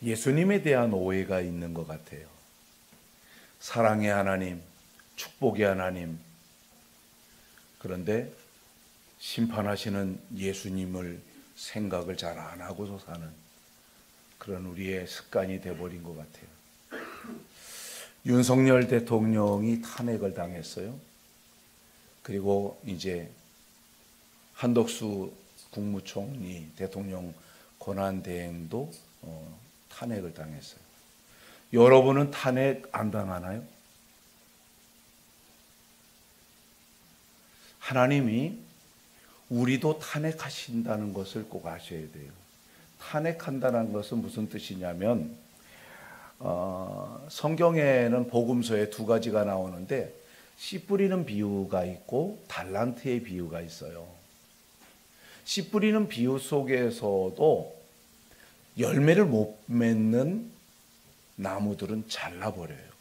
예수님에 대한 오해가 있는 것 같아요. 사랑의 하나님, 축복의 하나님, 그런데 심판하시는 예수님을 생각을 잘 안 하고서 사는 그런 우리의 습관이 돼버린 것 같아요. 윤석열 대통령이 탄핵을 당했어요. 그리고 이제 한덕수 국무총리 대통령 권한대행도 탄핵을 당했어요. 여러분은 탄핵 안 당하나요? 하나님이 우리도 탄핵하신다는 것을 꼭 아셔야 돼요. 탄핵한다는 것은 무슨 뜻이냐면 성경에는 복음서에 두 가지가 나오는데 씨 뿌리는 비유가 있고 달란트의 비유가 있어요. 씨 뿌리는 비유 속에서도 열매를 못 맺는 나무들은 잘라버려요.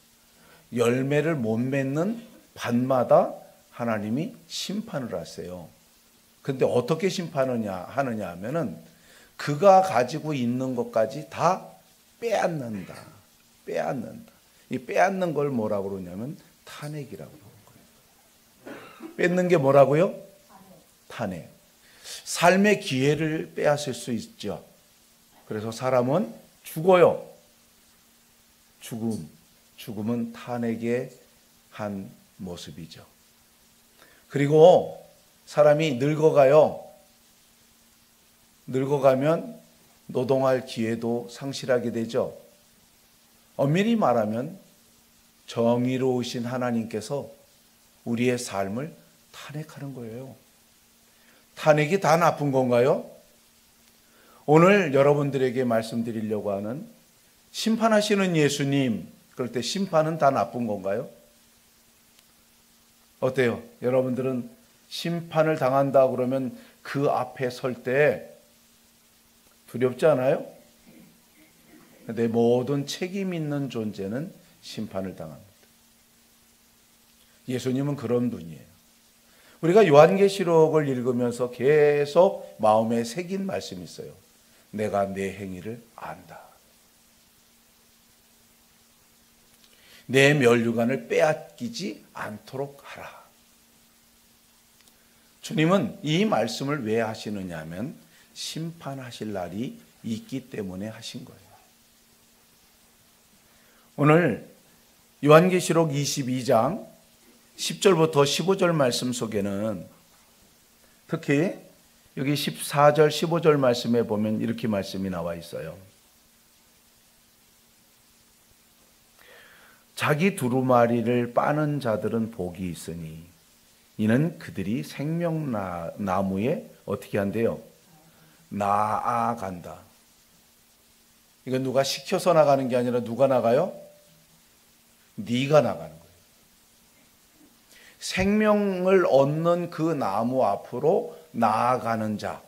열매를 못 맺는 밭마다 하나님이 심판을 하세요. 근데 어떻게 하느냐 하면은 그가 가지고 있는 것까지 다 빼앗는다. 이 빼앗는 걸 뭐라고 그러냐면 탄핵이라고 그러는 거예요. 뺏는 게 뭐라고요? 탄핵. 삶의 기회를 빼앗을 수 있죠. 그래서 사람은 죽어요. 죽음은 탄핵의 한 모습이죠. 그리고 사람이 늙어가요. 늙어가면 노동할 기회도 상실하게 되죠. 엄밀히 말하면 정의로우신 하나님께서 우리의 삶을 탄핵하는 거예요. 탄핵이 다 나쁜 건가요? 오늘 여러분들에게 말씀드리려고 하는 심판하시는 예수님, 그럴 때 심판은 다 나쁜 건가요? 어때요? 여러분들은 심판을 당한다 그러면 그 앞에 설 때 두렵지 않아요? 내 모든 책임 있는 존재는 심판을 당합니다. 예수님은 그런 분이에요. 우리가 요한계시록을 읽으면서 계속 마음에 새긴 말씀이 있어요. 내가 내 행위를 안다. 내 면류관을 빼앗기지 않도록 하라. 주님은 이 말씀을 왜 하시느냐 하면 심판하실 날이 있기 때문에 하신 거예요. 오늘 요한계시록 22장 10절부터 15절 말씀 속에는 특히 여기 14절 15절 말씀에 보면 이렇게 말씀이 나와 있어요. 자기 두루마리를 빠는 자들은 복이 있으니 이는 그들이 생명나무에 어떻게 한대요? 나아간다. 이건 누가 시켜서 나가는 게 아니라 누가 나가요? 네가 나가는 거예요. 생명을 얻는 그 나무 앞으로 나아가는 자,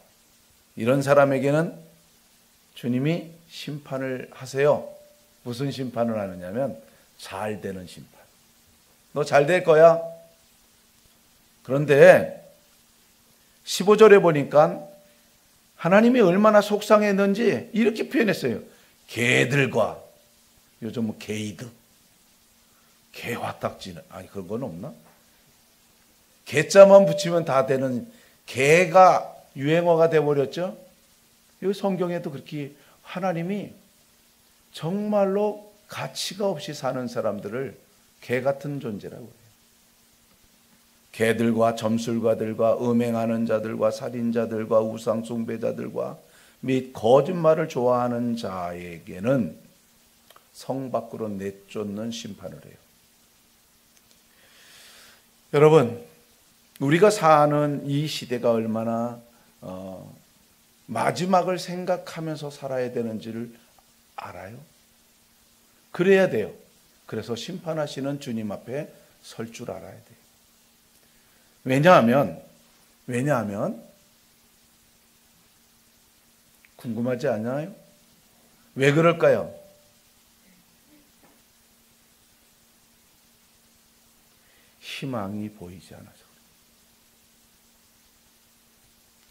이런 사람에게는 주님이 심판을 하세요. 무슨 심판을 하느냐면 잘 되는 심판. 너 잘 될 거야. 그런데 15절에 보니까 하나님이 얼마나 속상했는지 이렇게 표현했어요. 개들과, 요즘 뭐 게이드, 개화딱지는, 아니 그런 건 없나? 개자만 붙이면 다 되는 개가 유행어가 돼버렸죠. 여기 성경에도 그렇게 하나님이 정말로 가치가 없이 사는 사람들을 개 같은 존재라고 해요. 개들과 점술가들과 음행하는 자들과 살인자들과 우상숭배자들과 및 거짓말을 좋아하는 자에게는 성 밖으로 내쫓는 심판을 해요. 여러분, 우리가 사는 이 시대가 얼마나 마지막을 생각하면서 살아야 되는지를 알아요? 그래야 돼요. 그래서 심판하시는 주님 앞에 설 줄 알아야 돼요. 왜냐하면 궁금하지 않아요? 왜 그럴까요? 희망이 보이지 않아서.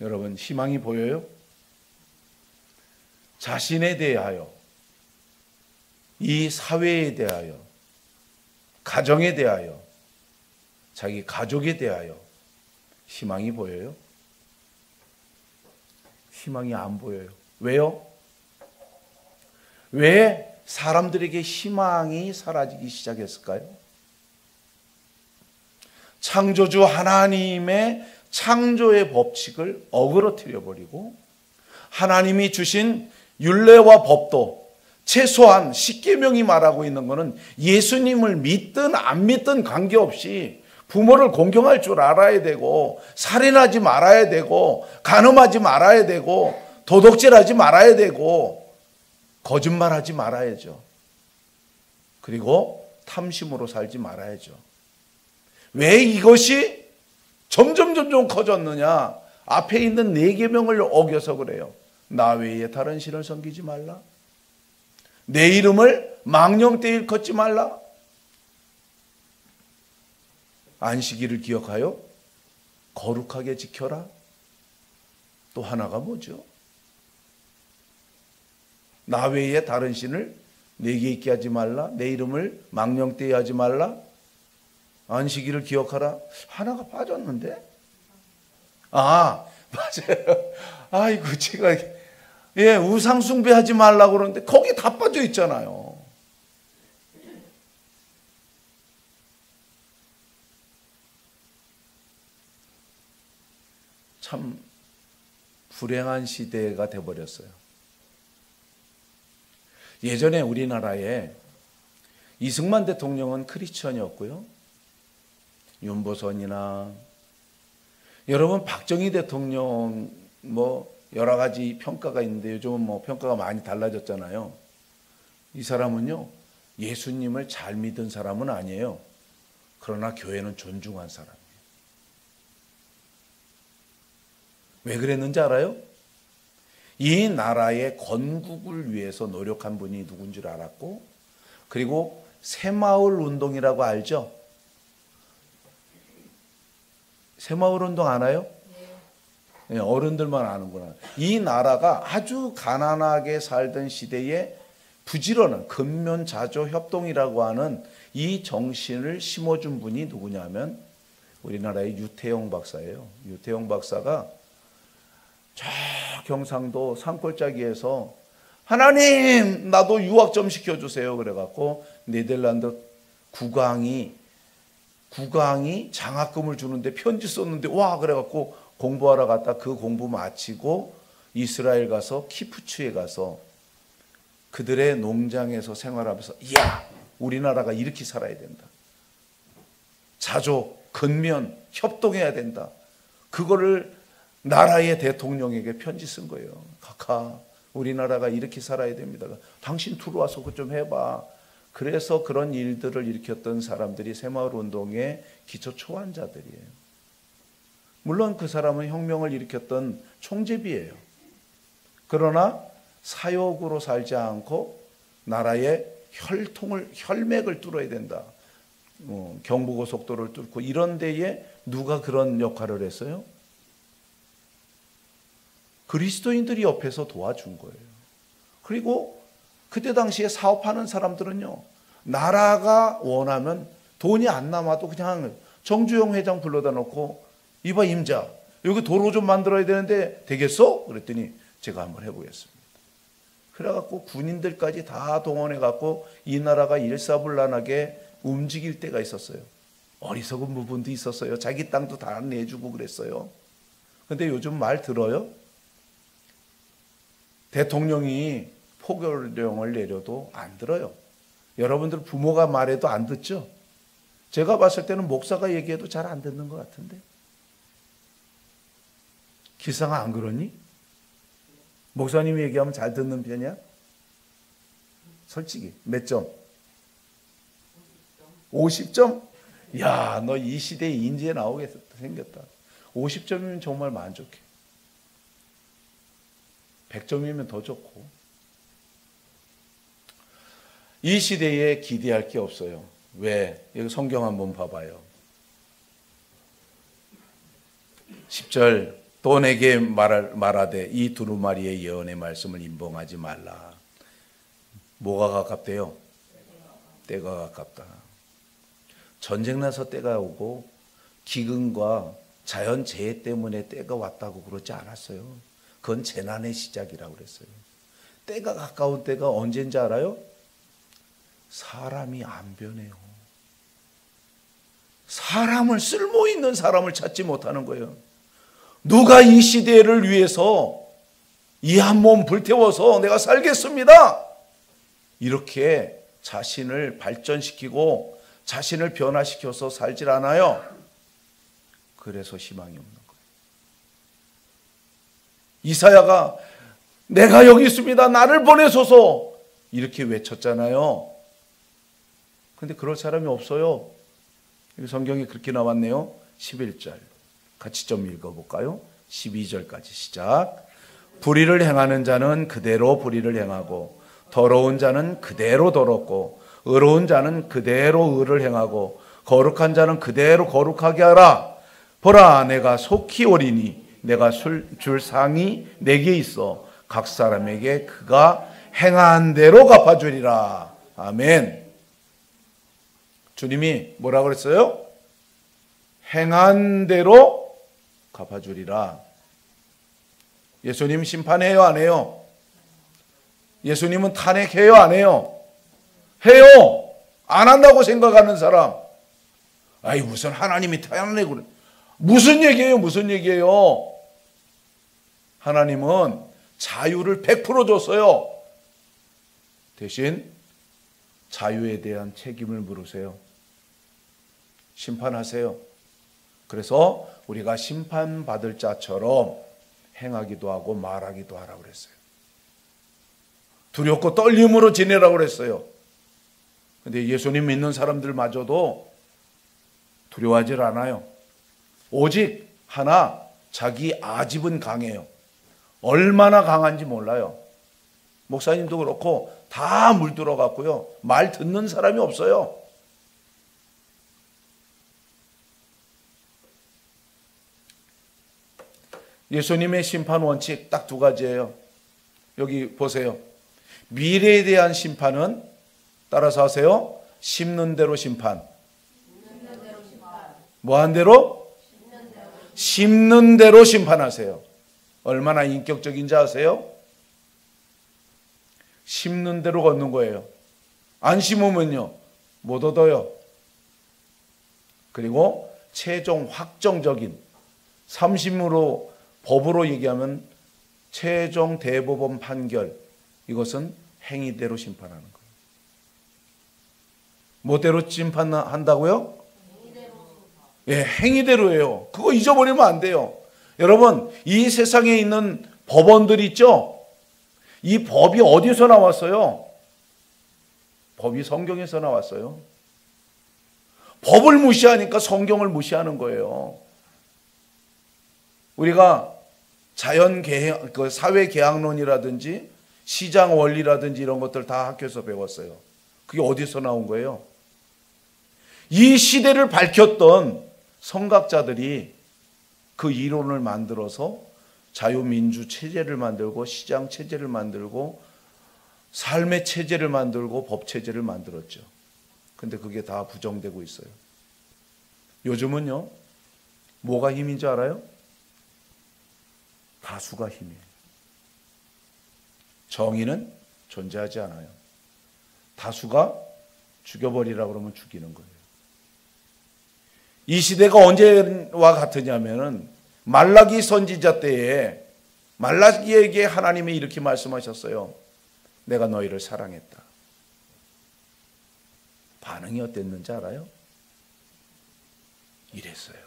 여러분, 희망이 보여요? 자신에 대하여, 이 사회에 대하여, 가정에 대하여, 자기 가족에 대하여 희망이 보여요? 희망이 안 보여요. 왜요? 왜 사람들에게 희망이 사라지기 시작했을까요? 창조주 하나님의 창조의 법칙을 어그러뜨려 버리고 하나님이 주신 율례와 법도 최소한 십계명이 말하고 있는 것은 예수님을 믿든 안 믿든 관계없이 부모를 공경할 줄 알아야 되고 살인하지 말아야 되고 간음하지 말아야 되고 도둑질하지 말아야 되고 거짓말하지 말아야죠. 그리고 탐심으로 살지 말아야죠. 왜 이것이 점점 커졌느냐? 앞에 있는 4계명을 어겨서 그래요. 나 외에 다른 신을 섬기지 말라. 내 이름을 망령되이 일컫지 말라. 안식일을 기억하여 거룩하게 지켜라. 또 하나가 뭐죠? 나 외에 다른 신을 내게 있게 하지 말라. 내 이름을 망령되이 하지 말라. 안식일을 기억하라. 하나가 빠졌는데? 아, 맞아요. 아이고, 제가 우상 숭배하지 말라고 그러는데 거기 다 빠져 있잖아요. 참 불행한 시대가 돼버렸어요. 예전에 우리나라에 이승만 대통령은 크리스천이었고요. 윤보선이나 여러분 박정희 대통령 여러 가지 평가가 있는데 요즘은 평가가 많이 달라졌잖아요. 이 사람은요, 예수님을 잘 믿은 사람은 아니에요. 그러나 교회는 존중한 사람이에요. 왜 그랬는지 알아요? 이 나라의 건국을 위해서 노력한 분이 누군 줄 알았고, 그리고 새마을 운동이라고 알죠? 새마을 운동 아나요? 네, 어른들만 아는구나. 이 나라가 아주 가난하게 살던 시대에 부지런한 근면자조 협동이라고 하는 이 정신을 심어준 분이 누구냐면 우리나라의 유태영 박사예요. 유태영 박사가 저 경상도 산골짜기에서 하나님 나도 유학 좀 시켜주세요 그래갖고 네덜란드 국왕이 장학금을 주는데 편지 썼는데 와 그래갖고 공부하러 갔다 그 공부 마치고 이스라엘 가서 키푸츠에 가서 그들의 농장에서 생활하면서 이야 우리나라가 이렇게 살아야 된다. 자조, 근면, 협동해야 된다. 그거를 나라의 대통령에게 편지 쓴 거예요. 카카 우리나라가 이렇게 살아야 됩니다. 당신 들어와서 그거 좀 해봐. 그래서 그런 일들을 일으켰던 사람들이 새마을 운동의 기초 초안자들이에요. 물론 그 사람은 혁명을 일으켰던 총재비예요. 그러나 사욕으로 살지 않고 나라의 혈맥을 뚫어야 된다. 경부고속도로를 뚫고 이런 데에 누가 그런 역할을 했어요? 그리스도인들이 옆에서 도와준 거예요. 그리고 그때 당시에 사업하는 사람들은요, 나라가 원하면 돈이 안 남아도 그냥 정주영 회장 불러다 놓고 이봐 임자 여기 도로 좀 만들어야 되는데 되겠어? 그랬더니 제가 한번 해보겠습니다. 그래갖고 군인들까지 다 동원해갖고 이 나라가 일사불란하게 움직일 때가 있었어요. 어리석은 부분도 있었어요. 자기 땅도 다 내주고 그랬어요. 근데 요즘 말 들어요? 대통령이 포교령을 내려도 안 들어요. 여러분들 부모가 말해도 안 듣죠? 제가 봤을 때는 목사가 얘기해도 잘 안 듣는 것 같은데. 기상아 안 그러니? 목사님이 얘기하면 잘 듣는 편이야? 솔직히 몇 점? 50점? 야, 너 이 시대에 인지에 나오게 생겼다. 50점이면 정말 만족해. 100점이면 더 좋고. 이 시대에 기대할 게 없어요. 왜? 여기 성경 한번 봐봐요. 10절 또 내게 말하되 이 두루마리의 예언의 말씀을 임봉하지 말라. 뭐가 가깝대요? 때가 가깝다. 전쟁 나서 때가 오고 기근과 자연재해 때문에 때가 왔다고 그러지 않았어요. 그건 재난의 시작이라고 그랬어요. 때가 가까운 때가 언제인지 알아요? 사람이 안 변해요. 사람을, 쓸모 있는 사람을 찾지 못하는 거예요. 누가 이 시대를 위해서 이 한 몸 불태워서 내가 살겠습니다, 이렇게 자신을 발전시키고 자신을 변화시켜서 살질 않아요. 그래서 희망이 없는 거예요. 이사야가 내가 여기 있습니다, 나를 보내소서, 이렇게 외쳤잖아요. 근데 그럴 사람이 없어요. 성경에 그렇게 나왔네요. 11절 같이 좀 읽어볼까요? 12절까지 시작. 불의를 행하는 자는 그대로 불의를 행하고 더러운 자는 그대로 더럽고 의로운 자는 그대로 의를 행하고 거룩한 자는 그대로 거룩하게 하라. 보라, 내가 속히 오리니 내가 줄 상이 내게 있어 각 사람에게 그가 행한 대로 갚아주리라. 아멘. 주님이 뭐라고 그랬어요? 행한 대로 갚아주리라. 예수님 심판해요, 안 해요? 예수님은 탄핵해요, 안 해요? 해요. 안 한다고 생각하는 사람, 아이 무슨 하나님이 탄핵을, 무슨 얘기예요, 무슨 얘기예요? 하나님은 자유를 100% 줬어요. 대신 자유에 대한 책임을 물으세요. 심판하세요. 그래서 우리가 심판받을 자처럼 행하기도 하고 말하기도 하라고 그랬어요. 두렵고 떨림으로 지내라고 그랬어요. 근데 예수님 믿는 사람들마저도 두려워하질 않아요. 오직 하나, 자기 아집은 강해요. 얼마나 강한지 몰라요. 목사님도 그렇고 다 물들어 갖고요, 말 듣는 사람이 없어요. 예수님의 심판 원칙 딱 두 가지예요. 여기 보세요. 미래에 대한 심판은 따라서 하세요. 심는 대로 심판. 뭐 한 대로? 심는 대로 심판하세요. 얼마나 인격적인지 아세요? 심는 대로 걷는 거예요. 안 심으면요, 못 얻어요. 그리고 최종 확정적인, 3심으로 법으로 얘기하면 최종 대법원 판결, 이것은 행위대로 심판하는 거예요. 뭐대로 심판한다고요? 예, 행위대로예요. 그거 잊어버리면 안 돼요. 여러분, 이 세상에 있는 법원들 있죠? 이 법이 어디서 나왔어요? 법이 성경에서 나왔어요. 법을 무시하니까 성경을 무시하는 거예요. 우리가 사회계약론이라든지 시장 원리라든지 이런 것들 다 학교에서 배웠어요. 그게 어디서 나온 거예요? 이 시대를 밝혔던 성각자들이 그 이론을 만들어서 자유민주 체제를 만들고 시장 체제를 만들고 삶의 체제를 만들고 법 체제를 만들었죠. 근데 그게 다 부정되고 있어요. 요즘은요, 뭐가 힘인 줄 알아요? 다수가 힘이에요. 정의는 존재하지 않아요. 다수가 죽여버리라 그러면 죽이는 거예요. 이 시대가 언제와 같으냐면은 말라기 선지자 때에 말라기에게 하나님이 이렇게 말씀하셨어요. 내가 너희를 사랑했다. 반응이 어땠는지 알아요? 이랬어요.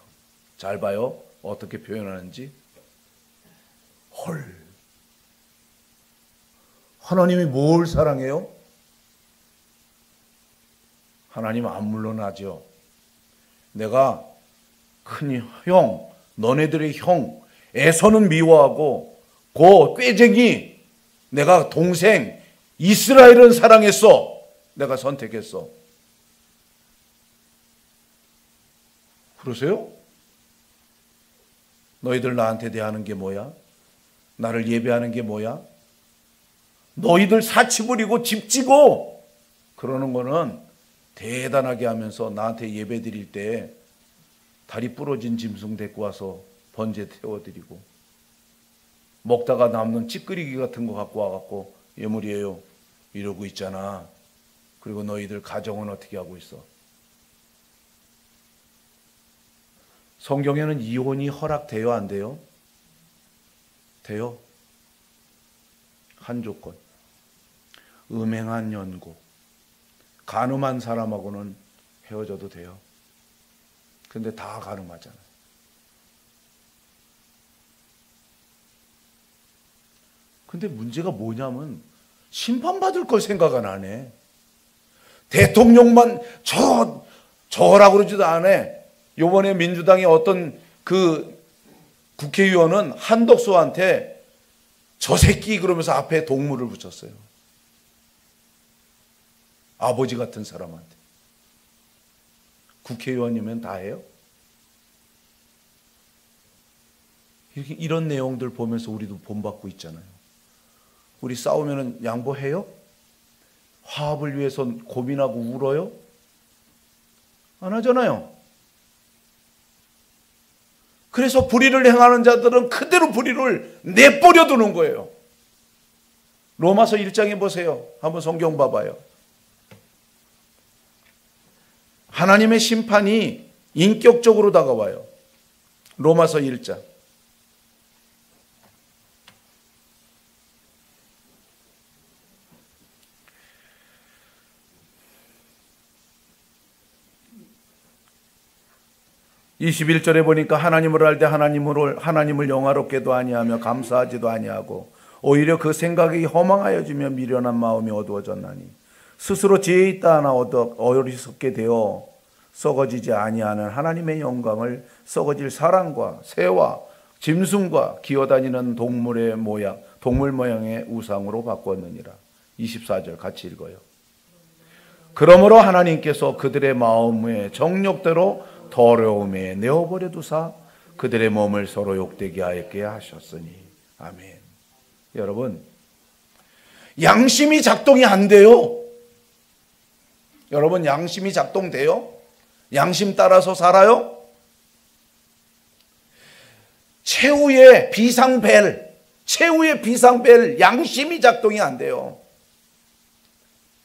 잘 봐요. 어떻게 표현하는지. 헐. 하나님이 뭘 사랑해요? 하나님 안 물러나죠. 내가 큰 형, 너네들의 형 에서는 미워하고 고 꾀쟁이 내가 동생 이스라엘은 사랑했어. 내가 선택했어. 그러세요? 너희들 나한테 대하는 게 뭐야? 나를 예배하는 게 뭐야? 너희들 사치 부리고 집 지고 그러는 거는 대단하게 하면서 나한테 예배 드릴 때 다리 부러진 짐승 데리고 와서 번제 태워드리고 먹다가 남는 찌끄리기 같은 거 갖고 와갖고 예물이에요 이러고 있잖아. 그리고 너희들 가정은 어떻게 하고 있어? 성경에는 이혼이 허락돼요, 안 돼요? 돼요. 한 조건. 음행한 연고. 간음한 사람하고는 헤어져도 돼요. 근데 다 간음하잖아요. 근데 문제가 뭐냐면 심판받을 걸 생각은 안 해. 대통령만 저라고 그러지도 않아. 요번에 민주당의 어떤 그 국회의원은 한덕수한테 저 새끼 그러면서 앞에 동물을 붙였어요. 아버지 같은 사람한테. 국회의원이면 다 해요? 이런 내용들 보면서 우리도 본받고 있잖아요. 우리 싸우면 양보해요? 화합을 위해서 고민하고 울어요? 안 하잖아요. 그래서 불의를 행하는 자들은 그대로 불의를 내버려 두는 거예요. 로마서 1장에 보세요. 한번 성경 봐봐요. 하나님의 심판이 인격적으로 다가와요. 로마서 1장. (21절에) 보니까 하나님을 알 때 하나님을 영화롭게도 아니하며 감사하지도 아니하고 오히려 그 생각이 허망하여지며 미련한 마음이 어두워졌나니 스스로 지혜 있다 하나 어리석게 되어 썩어지지 아니하는 하나님의 영광을 썩어질 사람과 새와 짐승과 기어다니는 동물 모양의 우상으로 바꾸었느니라. 24절 같이 읽어요. 그러므로 하나님께서 그들의 마음의 정욕대로 더러움에 내어버려 두사 그들의 몸을 서로 욕되게 하였게 하셨으니. 아멘. 여러분, 양심이 작동이 안 돼요. 여러분, 양심이 작동돼요? 양심 따라서 살아요? 최후의 비상벨 양심이 작동이 안 돼요.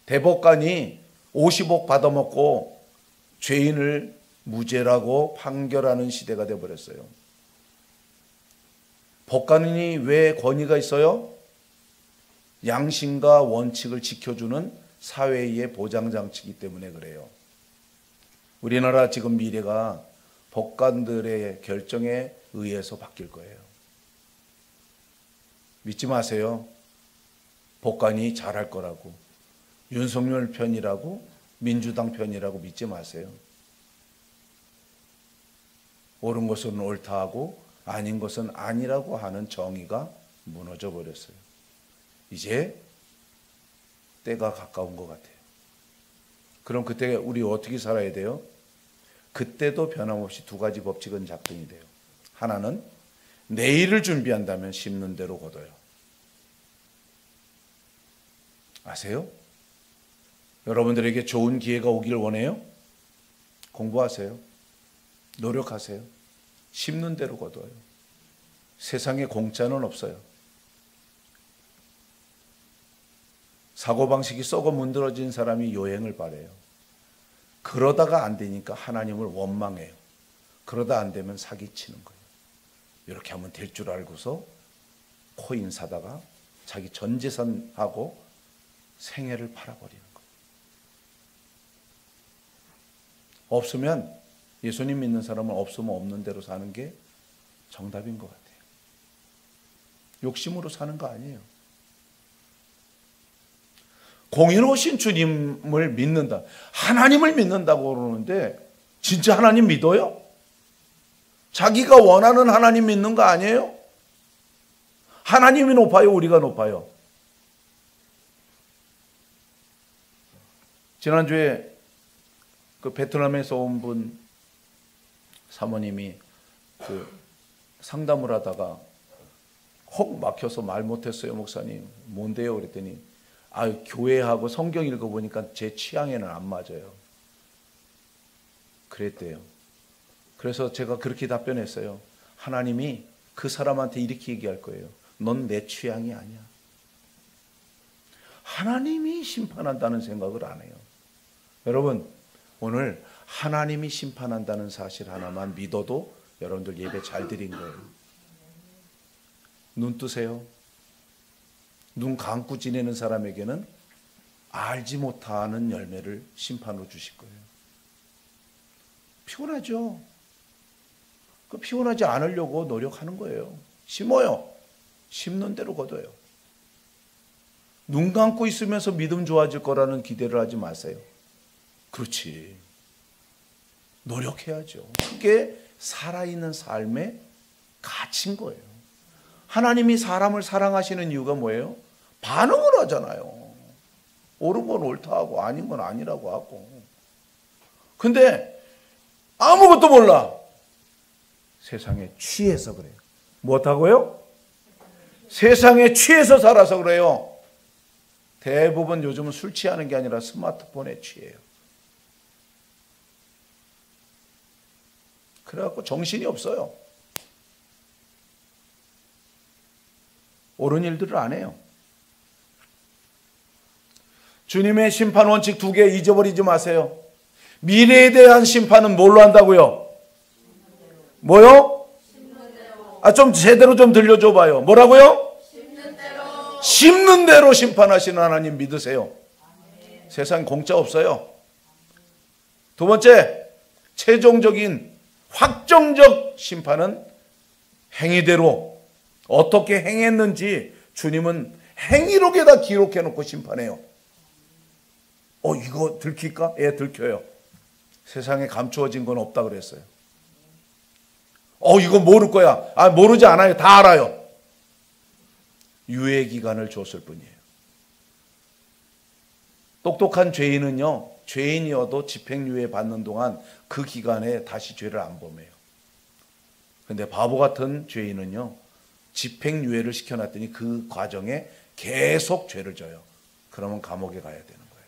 대법관이 50억 받아먹고 죄인을 무죄라고 판결하는 시대가 되어버렸어요. 법관이 왜 권위가 있어요? 양심과 원칙을 지켜주는 사회의 보장장치이기 때문에 그래요. 우리나라 지금 미래가 법관들의 결정에 의해서 바뀔 거예요. 믿지 마세요. 법관이 잘할 거라고. 윤석열 편이라고 민주당 편이라고 믿지 마세요. 옳은 것은 옳다 하고 아닌 것은 아니라고 하는 정의가 무너져 버렸어요. 이제 때가 가까운 것 같아요. 그럼 그때 우리 어떻게 살아야 돼요? 그때도 변함없이 두 가지 법칙은 작동이 돼요. 하나는 내일을 준비한다면 심는 대로 거둬요. 아세요? 여러분들에게 좋은 기회가 오기를 원해요? 공부하세요. 노력하세요. 심는 대로 거둬요. 세상에 공짜는 없어요. 사고방식이 썩어 문드러진 사람이 요행을 바래요. 그러다가 안 되니까 하나님을 원망해요. 그러다 안 되면 사기치는 거예요. 이렇게 하면 될 줄 알고서 코인 사다가 자기 전 재산하고 생애를 팔아버리는 거예요. 없으면, 예수님 믿는 사람은 없으면 없는 대로 사는 게 정답인 것 같아요. 욕심으로 사는 거 아니에요. 공의로우신 주님을 믿는다. 하나님을 믿는다고 그러는데 진짜 하나님 믿어요? 자기가 원하는 하나님 믿는 거 아니에요? 하나님이 높아요? 우리가 높아요? 지난주에 그 베트남에서 온 분 사모님이 그 상담을 하다가 혹 막혀서 말 못했어요. 목사님 뭔데요? 그랬더니 교회하고 성경 읽어보니까 제 취향에는 안 맞아요. 그랬대요. 그래서 제가 그렇게 답변했어요. 하나님이 그 사람한테 이렇게 얘기할 거예요. 넌 내 취향이 아니야. 하나님이 심판한다는 생각을 안 해요. 여러분, 오늘 하나님이 심판한다는 사실 하나만 믿어도 여러분들 예배 잘 드린 거예요. 눈 뜨세요. 눈 감고 지내는 사람에게는 알지 못하는 열매를 심판으로 주실 거예요. 피곤하죠? 그 피곤하지 않으려고 노력하는 거예요. 심어요. 심는 대로 거둬요. 눈 감고 있으면서 믿음 좋아질 거라는 기대를 하지 마세요. 그렇지. 노력해야죠. 그게 살아있는 삶의 가치인 거예요. 하나님이 사람을 사랑하시는 이유가 뭐예요? 반응을 하잖아요. 옳은 건 옳다고 아닌 건 아니라고 하고. 근데 아무것도 몰라. 세상에 취해서 그래요. 못하고요? 세상에 취해서 살아서 그래요. 대부분 요즘은 술 취하는 게 아니라 스마트폰에 취해요. 그래갖고 정신이 없어요. 옳은 일들을 안 해요. 주님의 심판 원칙 2개 잊어버리지 마세요. 미래에 대한 심판은 뭘로 한다고요? 뭐요? 좀 제대로 좀 들려줘 봐요. 뭐라고요? 심는 대로 심판하시는 하나님 믿으세요. 세상 공짜 없어요. 두 번째, 최종적인 확정적 심판은 행위대로 어떻게 행했는지 주님은 행위록에다 기록해 놓고 심판해요. 이거 들킬까? 예, 들켜요. 세상에 감추어진 건 없다 그랬어요. 이거 모를 거야. 모르지 않아요. 다 알아요. 유예 기간을 줬을 뿐이에요. 똑똑한 죄인은요, 죄인이어도 집행유예 받는 동안 그 기간에 다시 죄를 안 범해요. 근데 바보 같은 죄인은요, 집행유예를 시켜놨더니 그 과정에 계속 죄를 져요. 그러면 감옥에 가야 되는 거예요.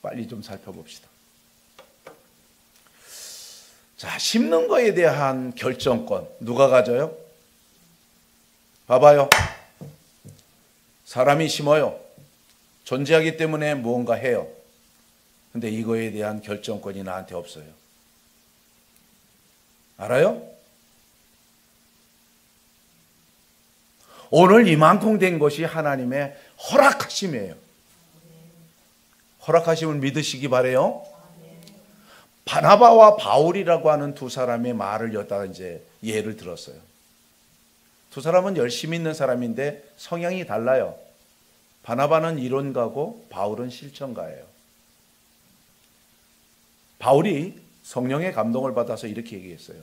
빨리 좀 살펴봅시다. 자, 심는 거에 대한 결정권 누가 가져요? 봐봐요. 사람이 심어요. 존재하기 때문에 무언가 해요. 근데 이거에 대한 결정권이 나한테 없어요. 알아요? 오늘 이만큼 된 것이 하나님의 허락하심이에요. 허락하심을 믿으시기 바래요. 바나바와 바울이라고 하는 두 사람의 말을 여기다가 이제 예를 들었어요. 두 사람은 열심히 있는 사람인데 성향이 달라요. 바나바는 이론가고 바울은 실천가예요. 바울이 성령의 감동을 받아서 이렇게 얘기했어요.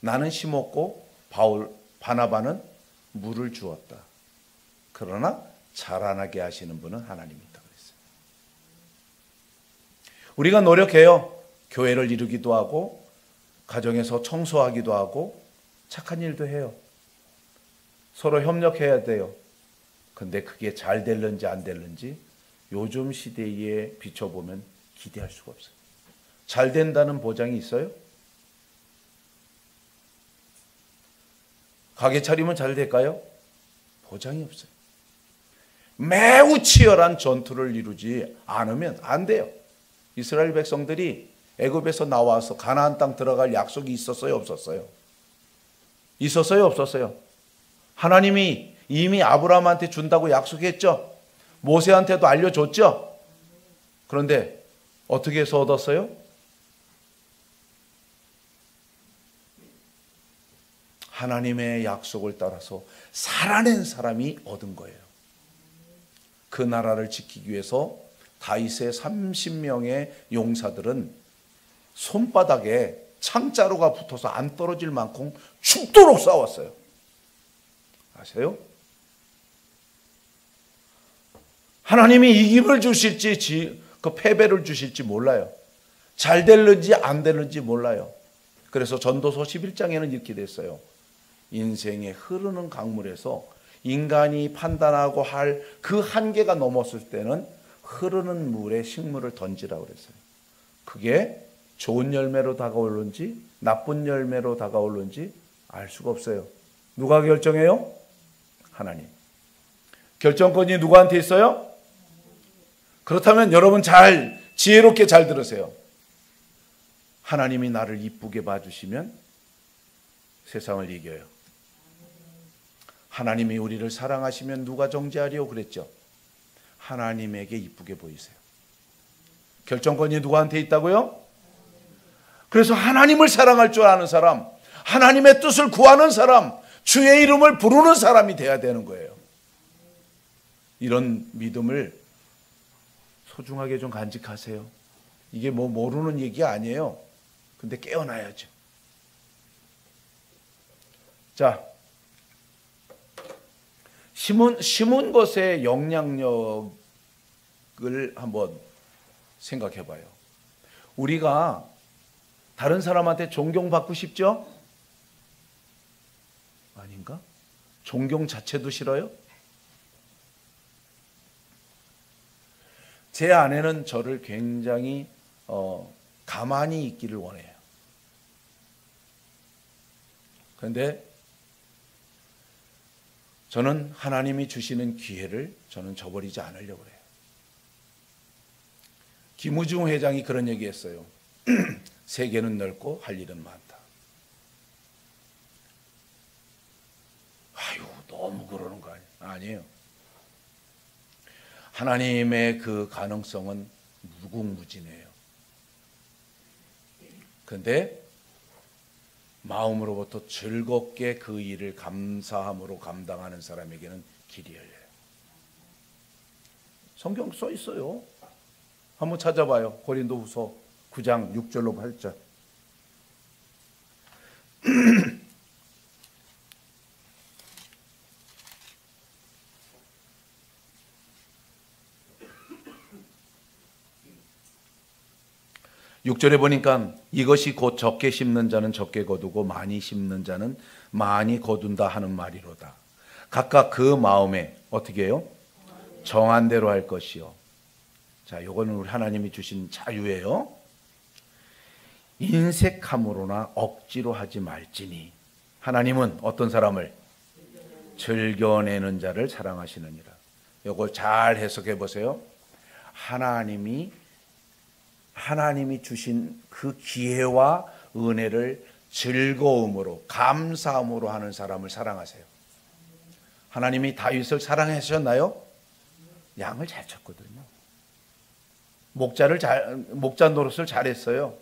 나는 심었고 바나바는 물을 주었다. 그러나 자라나게 하시는 분은 하나님이다 그랬어요. 우리가 노력해요. 교회를 이루기도 하고 가정에서 청소하기도 하고 착한 일도 해요. 서로 협력해야 돼요. 근데 그게 잘 될는지 안 될는지 요즘 시대에 비춰보면 기대할 수가 없어요. 잘 된다는 보장이 있어요? 가게 차리면 잘 될까요? 보장이 없어요. 매우 치열한 전투를 이루지 않으면 안 돼요. 이스라엘 백성들이 애굽에서 나와서 가나안 땅 들어갈 약속이 있었어요, 없었어요? 있었어요, 없었어요? 하나님이 이미 아브라함한테 준다고 약속했죠. 모세한테도 알려줬죠. 그런데 어떻게 해서 얻었어요? 하나님의 약속을 따라서 살아낸 사람이 얻은 거예요. 그 나라를 지키기 위해서 다윗의 30명의 용사들은 손바닥에 창자루가 붙어서 안 떨어질 만큼 죽도록 싸웠어요. 아세요? 하나님이 이김을 주실지 그 패배를 주실지 몰라요. 잘 될는지 안 되는지 몰라요. 그래서 전도서 11장에는 이렇게 됐어요. 인생의 흐르는 강물에서 인간이 판단하고 할 그 한계가 넘었을 때는 흐르는 물에 식물을 던지라고 그랬어요. 그게 좋은 열매로 다가올는지 나쁜 열매로 다가올는지 알 수가 없어요. 누가 결정해요? 하나님. 결정권이 누구한테 있어요? 그렇다면 여러분 지혜롭게 잘 들으세요. 하나님이 나를 이쁘게 봐주시면 세상을 이겨요. 하나님이 우리를 사랑하시면 누가 정죄하리요 그랬죠. 하나님에게 이쁘게 보이세요. 결정권이 누구한테 있다고요? 그래서 하나님을 사랑할 줄 아는 사람, 하나님의 뜻을 구하는 사람, 주의 이름을 부르는 사람이 돼야 되는 거예요. 이런 믿음을 소중하게 좀 간직하세요. 이게 뭐 모르는 얘기 아니에요. 근데 깨어나야죠. 자, 심은 것의 영향력을 한번 생각해 봐요. 우리가 다른 사람한테 존경받고 싶죠? 아닌가? 존경 자체도 싫어요? 제 아내는 저를 굉장히 가만히 있기를 원해요. 그런데 저는 하나님이 주시는 기회를 저는 저버리지 않으려고 해요. 김우중 회장이 그런 얘기했어요. 세계는 넓고 할 일은 많다. 아유, 너무 그러는 거 아니에요. 하나님의 그 가능성은 무궁무진해요. 그런데 마음으로부터 즐겁게 그 일을 감사함으로 감당하는 사람에게는 길이 열려요. 성경 써 있어요. 한번 찾아봐요. 고린도후서 9장 6절로 8절. 6절에 보니까 이것이 곧 적게 심는 자는 적게 거두고 많이 심는 자는 많이 거둔다 하는 말이로다. 각각 그 마음에 어떻게 해요? 정한 대로 할 것이요. 자, 이거는 우리 하나님이 주신 자유예요. 인색함으로나 억지로 하지 말지니 하나님은 어떤 사람을? 즐겨내는 자를 사랑하시느니라. 이걸 잘 해석해 보세요. 하나님이 주신 그 기회와 은혜를 즐거움으로 감사함으로 하는 사람을 사랑하세요. 하나님이 다윗을 사랑하셨나요? 양을 잘 쳤거든요. 목자 노릇을 잘했어요.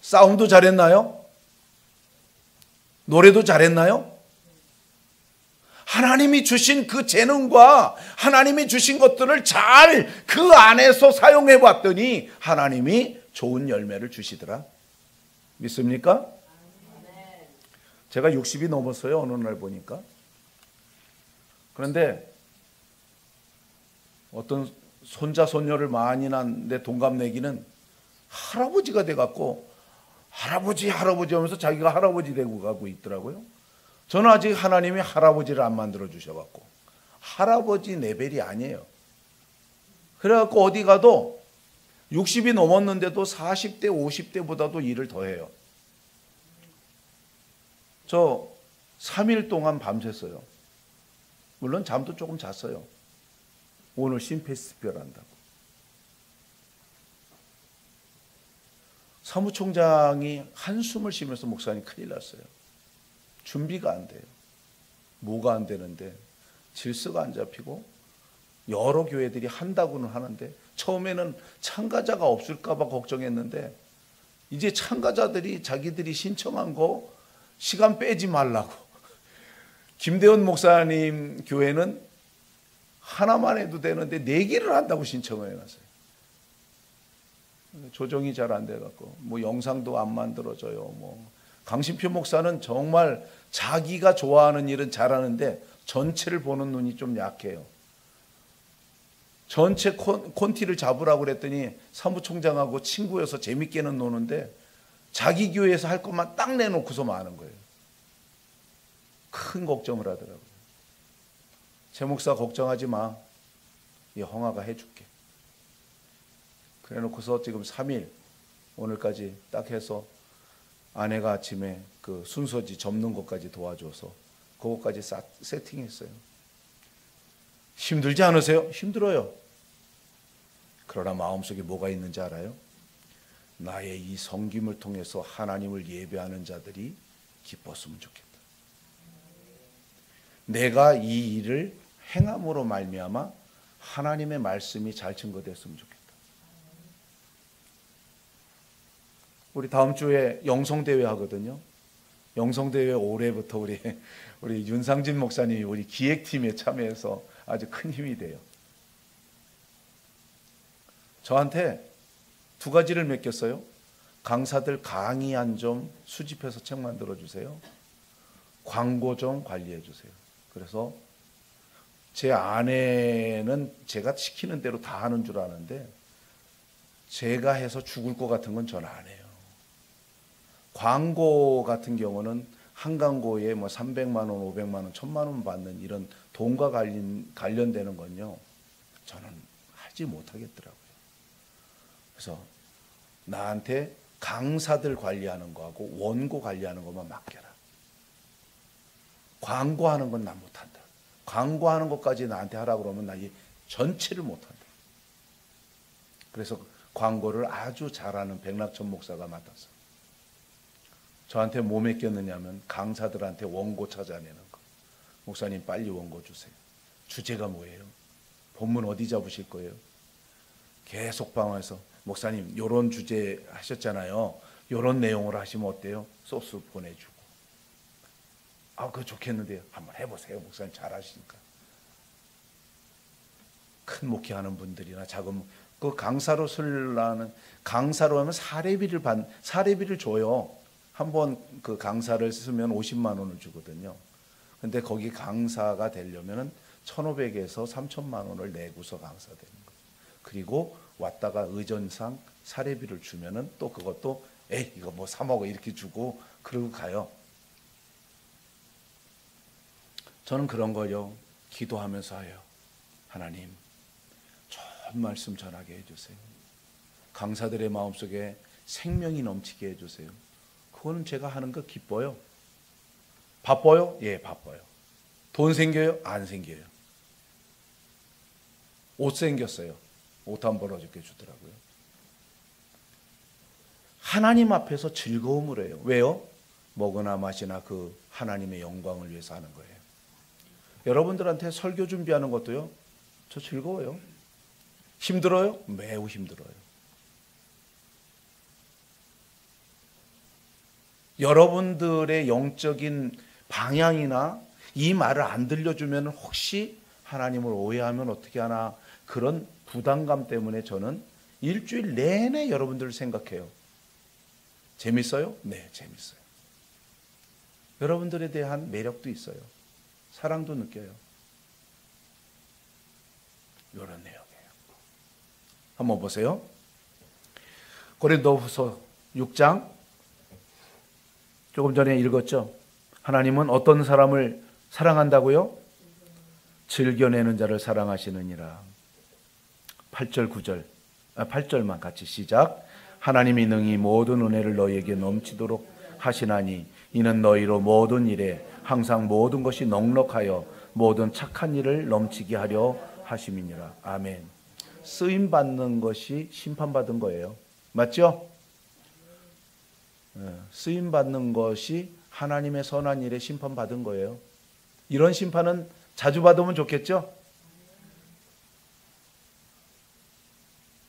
싸움도 잘했나요? 노래도 잘했나요? 하나님이 주신 그 재능과 하나님이 주신 것들을 잘 그 안에서 사용해 봤더니 하나님이 좋은 열매를 주시더라. 믿습니까? 제가 60이 넘었어요. 어느 날 보니까. 그런데 어떤 손자 손녀를 많이 낳은 내 동갑내기는 할아버지가 돼갖고 할아버지 하면서 자기가 할아버지 되고 가고 있더라고요. 저는 아직 하나님이 할아버지를 안 만들어 주셔갖고 할아버지 레벨이 아니에요. 그래갖고 어디 가도 60이 넘었는데도 40대 50대보다도 일을 더 해요. 저 3일 동안 밤샜어요. 물론 잠도 조금 잤어요. 오늘 심폐습별 한다고. 사무총장이 한숨을 쉬면서 목사님 큰일 났어요. 준비가 안 돼요. 뭐가 안 되는데 질서가 안 잡히고 여러 교회들이 한다고는 하는데 처음에는 참가자가 없을까 봐 걱정했는데 이제 참가자들이 자기들이 신청한 거 시간 빼지 말라고. 김대원 목사님 교회는 하나만 해도 되는데 4개를 한다고 신청을 해놨어요. 조정이 잘 안 돼갖고 뭐 영상도 안 만들어져요. 뭐 강신표 목사는 정말 자기가 좋아하는 일은 잘하는데 전체를 보는 눈이 좀 약해요. 전체 콘티를 잡으라고 그랬더니 사무총장하고 친구여서 재밌게는 노는데 자기 교회에서 할 것만 딱 내놓고서 마는 거예요. 큰 걱정을 하더라고요. 제 목사 걱정하지 마. 이 홍아가 해줄게. 그래 놓고서 지금 3일 오늘까지 딱 해서 아내가 아침에 그 순서지 접는 것까지 도와줘서 그것까지 싹 세팅했어요. 힘들지 않으세요? 힘들어요. 그러나 마음속에 뭐가 있는지 알아요? 나의 이 섬김을 통해서 하나님을 예배하는 자들이 기뻤으면 좋겠다. 내가 이 일을 행함으로 말미암아 하나님의 말씀이 잘 증거됐으면 좋겠다. 우리 다음 주에 영성대회 하거든요. 영성대회 올해부터 우리 윤상진 목사님이 우리 기획팀에 참여해서 아주 큰 힘이 돼요. 저한테 2가지를 맡겼어요. 강사들 강의 한 점 수집해서 책 만들어 주세요. 광고 좀 관리해 주세요. 그래서 제 아내는 제가 시키는 대로 다 하는 줄 아는데 제가 해서 죽을 것 같은 건 전 안 해요. 광고 같은 경우는 한 광고에 뭐 300만 원, 500만 원, 1000만 원 받는 이런 돈과 관련되는 건요. 저는 하지 못하겠더라고요. 그래서 나한테 강사들 관리하는 거하고 원고 관리하는 것만 맡겨라. 광고하는 건 난 못한다. 광고하는 것까지 나한테 하라고 그러면 나 이 전체를 못한다. 그래서 광고를 아주 잘하는 백낙천 목사가 맡았어. 저한테 뭐 맡겼느냐면 강사들한테 원고 찾아내는 거. 목사님 빨리 원고 주세요. 주제가 뭐예요? 본문 어디 잡으실 거예요? 계속 방황해서 목사님 요런 주제 하셨잖아요. 요런 내용으로 하시면 어때요? 소스 보내주고. 아, 그거 좋겠는데요. 한번 해보세요. 목사님 잘하시니까. 큰 목회하는 분들이나 작은 그 강사로 쓰려는 강사로 하면 사례비를 줘요. 한번 그 강사를 쓰면 50만 원을 주거든요. 근데 거기 강사가 되려면은 1,500에서 3,000만 원을 내고서 강사 되는 거예요. 그리고 왔다가 의전상 사례비를 주면은 또 그것도 에이 이거 뭐 사 먹어 이렇게 주고 그러고 가요. 저는 그런 거요. 기도하면서 해요. 하나님, 좋은 말씀 전하게 해주세요. 강사들의 마음속에 생명이 넘치게 해주세요. 그거는 제가 하는 거 기뻐요. 바빠요? 예, 바빠요. 돈 생겨요? 안 생겨요. 옷 생겼어요. 옷 한 벌 어저께 주더라고요. 하나님 앞에서 즐거움을 해요. 왜요? 먹으나 마시나 그 하나님의 영광을 위해서 하는 거예요. 여러분들한테 설교 준비하는 것도요. 저 즐거워요. 힘들어요? 매우 힘들어요. 여러분들의 영적인 방향이나 이 말을 안 들려주면 혹시 하나님을 오해하면 어떻게 하나 그런 부담감 때문에 저는 일주일 내내 여러분들을 생각해요. 재밌어요? 네, 재밌어요. 여러분들에 대한 매력도 있어요. 사랑도 느껴요. 이런 내용이에요. 한번 보세요. 고린도후서 6장 조금 전에 읽었죠. 하나님은 어떤 사람을 사랑한다고요? 즐겨내는 자를 사랑하시느니라. 8절 9절 8절만 같이 시작. 하나님이 능히 모든 은혜를 너희에게 넘치도록 하시나니 이는 너희로 모든 일에 항상 모든 것이 넉넉하여 모든 착한 일을 넘치게 하려 하심이니라. 아멘. 쓰임 받는 것이 심판받은 거예요. 맞죠? 쓰임 받는 것이 하나님의 선한 일에 심판받은 거예요. 이런 심판은 자주 받으면 좋겠죠?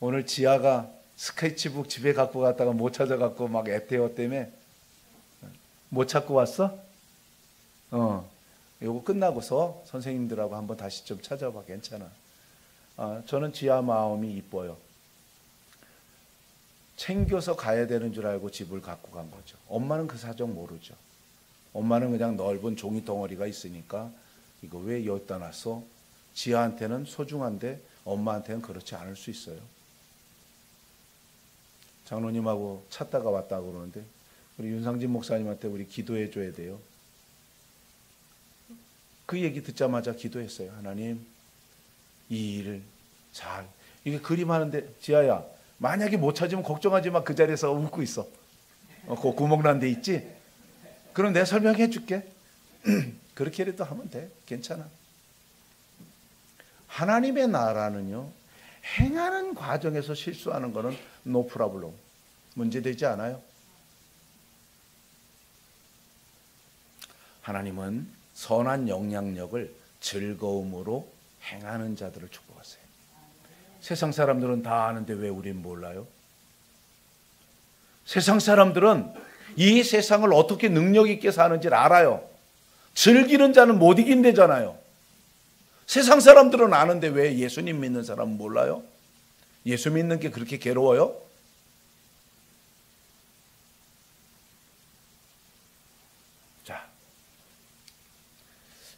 오늘 지아가 스케치북 집에 갖고 갔다가 못 찾아갖고 막 애태워 때문에 못 찾고 왔어? 요거 끝나고서 선생님들하고 한번 다시 좀 찾아봐. 괜찮아. 저는 지아 마음이 이뻐요. 챙겨서 가야 되는 줄 알고 집을 갖고 간 거죠. 엄마는 그 사정 모르죠. 엄마는 그냥 넓은 종이 덩어리가 있으니까 이거 왜 여기다 놨어? 지아한테는 소중한데 엄마한테는 그렇지 않을 수 있어요. 장로님하고 찾다가 왔다고 그러는데 우리 윤상진 목사님한테 우리 기도해 줘야 돼요. 그 얘기 듣자마자 기도했어요. 하나님, 이 일을 잘, 이게 그림하는데, 지아야, 만약에 못 찾으면 걱정하지 마. 그 자리에서 웃고 있어. 그 구멍 난 데 있지? 그럼 내가 설명해 줄게. 그렇게라도 하면 돼. 괜찮아. 하나님의 나라는요, 행하는 과정에서 실수하는 거는 no problem. 문제되지 않아요. 하나님은 선한 영향력을 즐거움으로 행하는 자들을 축복하세요. 세상 사람들은 다 아는데 왜 우린 몰라요? 세상 사람들은 이 세상을 어떻게 능력 있게 사는지를 알아요. 즐기는 자는 못 이긴대잖아요. 세상 사람들은 아는데 왜 예수님 믿는 사람은 몰라요? 예수 믿는 게 그렇게 괴로워요? 자,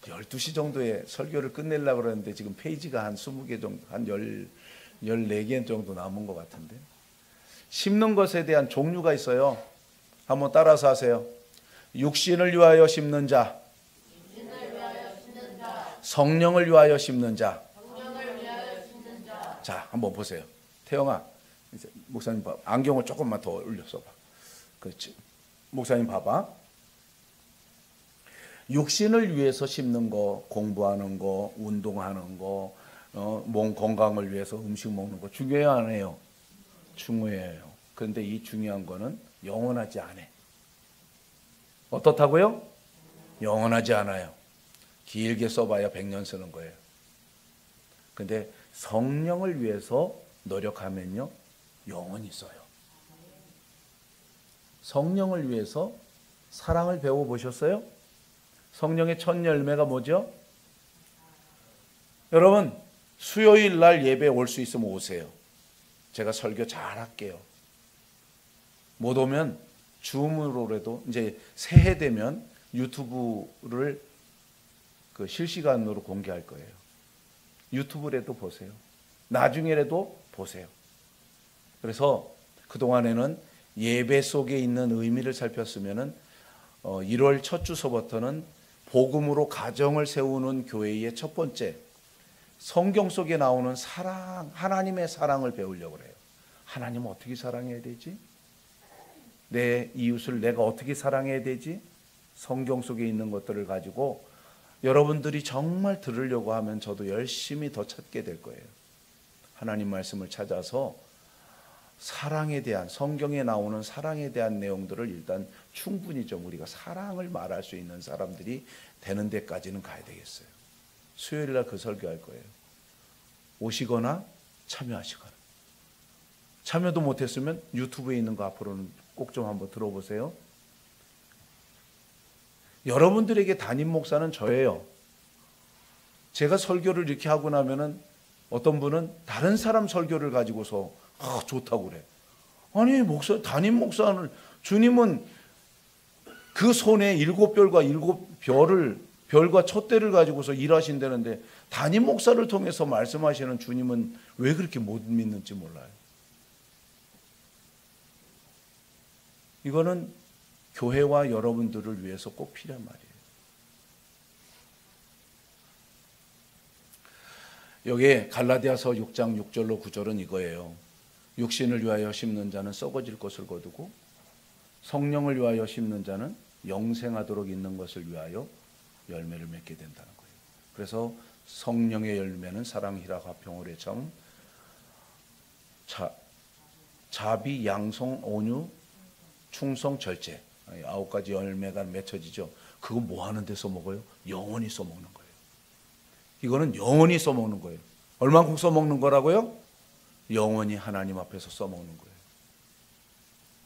12시 정도에 설교를 끝내려고 그러는데 지금 페이지가 한 20개 정도, 한 14개 정도 남은 것 같은데, 심는 것에 대한 종류가 있어요. 한번 따라서 하세요. 육신을 위하여 심는 자, 성령을 위하여 심는 자. 자, 한번 보세요. 태영아, 이제 목사님 봐봐. 안경을 조금만 더 올려서 봐. 그렇지. 목사님 봐봐. 육신을 위해서 심는 거, 공부하는 거, 운동하는 거, 몸 건강을 위해서 음식 먹는 거 중요해요, 안 해요? 중요해요. 그런데 이 중요한 거는 영원하지 않아. 어떻다고요? 영원하지 않아요. 길게 써봐야 100년 쓰는 거예요. 근데 성령을 위해서 노력하면요, 영원히 써요. 성령을 위해서 사랑을 배워보셨어요? 성령의 첫 열매가 뭐죠? 여러분, 수요일 날 예배 올 수 있으면 오세요. 제가 설교 잘 할게요. 못 오면 줌으로라도, 이제 새해 되면 유튜브를 그 실시간으로 공개할 거예요. 유튜브라도 보세요. 나중에라도 보세요. 그래서 그동안에는 예배 속에 있는 의미를 살폈으면은 1월 첫 주서부터는 복음으로 가정을 세우는 교회의 첫 번째, 성경 속에 나오는 사랑, 하나님의 사랑을 배우려고 해요. 하나님 어떻게 사랑해야 되지? 내 이웃을 내가 어떻게 사랑해야 되지? 성경 속에 있는 것들을 가지고 여러분들이 정말 들으려고 하면 저도 열심히 더 찾게 될 거예요. 하나님 말씀을 찾아서 사랑에 대한, 성경에 나오는 사랑에 대한 내용들을 일단 충분히 좀 우리가 사랑을 말할 수 있는 사람들이 되는 데까지는 가야 되겠어요. 수요일 날 그 설교할 거예요. 오시거나 참여하시거나. 참여도 못했으면 유튜브에 있는 거 앞으로는 꼭 좀 한번 들어보세요. 여러분들에게 담임 목사는 저예요. 제가 설교를 이렇게 하고 나면은 어떤 분은 다른 사람 설교를 가지고서 좋다고 그래. 아니, 담임 목사는, 주님은 그 손에 7별과 7별을, 별과 촛대를 가지고서 일하신다는데 담임 목사를 통해서 말씀하시는 주님은 왜 그렇게 못 믿는지 몰라요. 이거는 교회와 여러분들을 위해서 꼭 필요한 말이에요. 여기에 갈라디아서 6장 6절로 9절은 이거예요. 육신을 위하여 심는 자는 썩어질 것을 거두고 성령을 위하여 심는 자는 영생하도록 있는 것을 위하여 열매를 맺게 된다는 거예요. 그래서 성령의 열매는 사랑, 희락, 화평, 오래 참, 자비, 양성, 온유, 충성, 절제, 9가지 열매가 맺혀지죠. 그거 뭐 하는 데 써먹어요? 영원히 써먹는 거예요. 이거는 영원히 써먹는 거예요. 얼만큼 써먹는 거라고요? 영원히 하나님 앞에서 써먹는 거예요.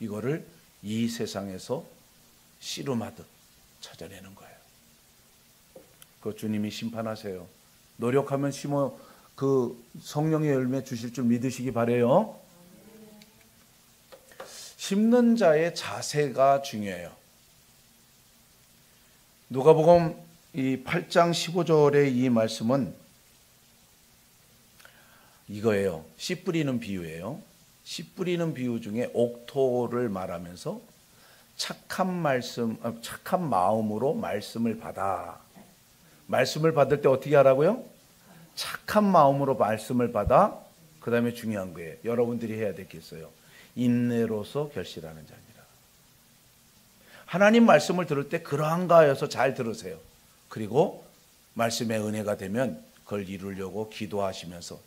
이거를 이 세상에서 씨름하듯 찾아내는 거예요. 그 주님이 심판하세요. 노력하면 그 성령의 열매 주실 줄 믿으시기 바래요. 심는 자의 자세가 중요해요. 누가복음 이 8장 15절의 이 말씀은 이거예요. 씨 뿌리는 비유예요. 씨 뿌리는 비유 중에 옥토를 말하면서 착한 마음으로 말씀을 받아. 말씀을 받을 때 어떻게 하라고요? 착한 마음으로 말씀을 받아. 그 다음에 중요한 거예요. 여러분들이 해야 되겠어요. 인내로서 결실하는 자니라. 하나님 말씀을 들을 때 그러한가 해서 잘 들으세요. 그리고 말씀의 은혜가 되면 그걸 이루려고 기도하시면서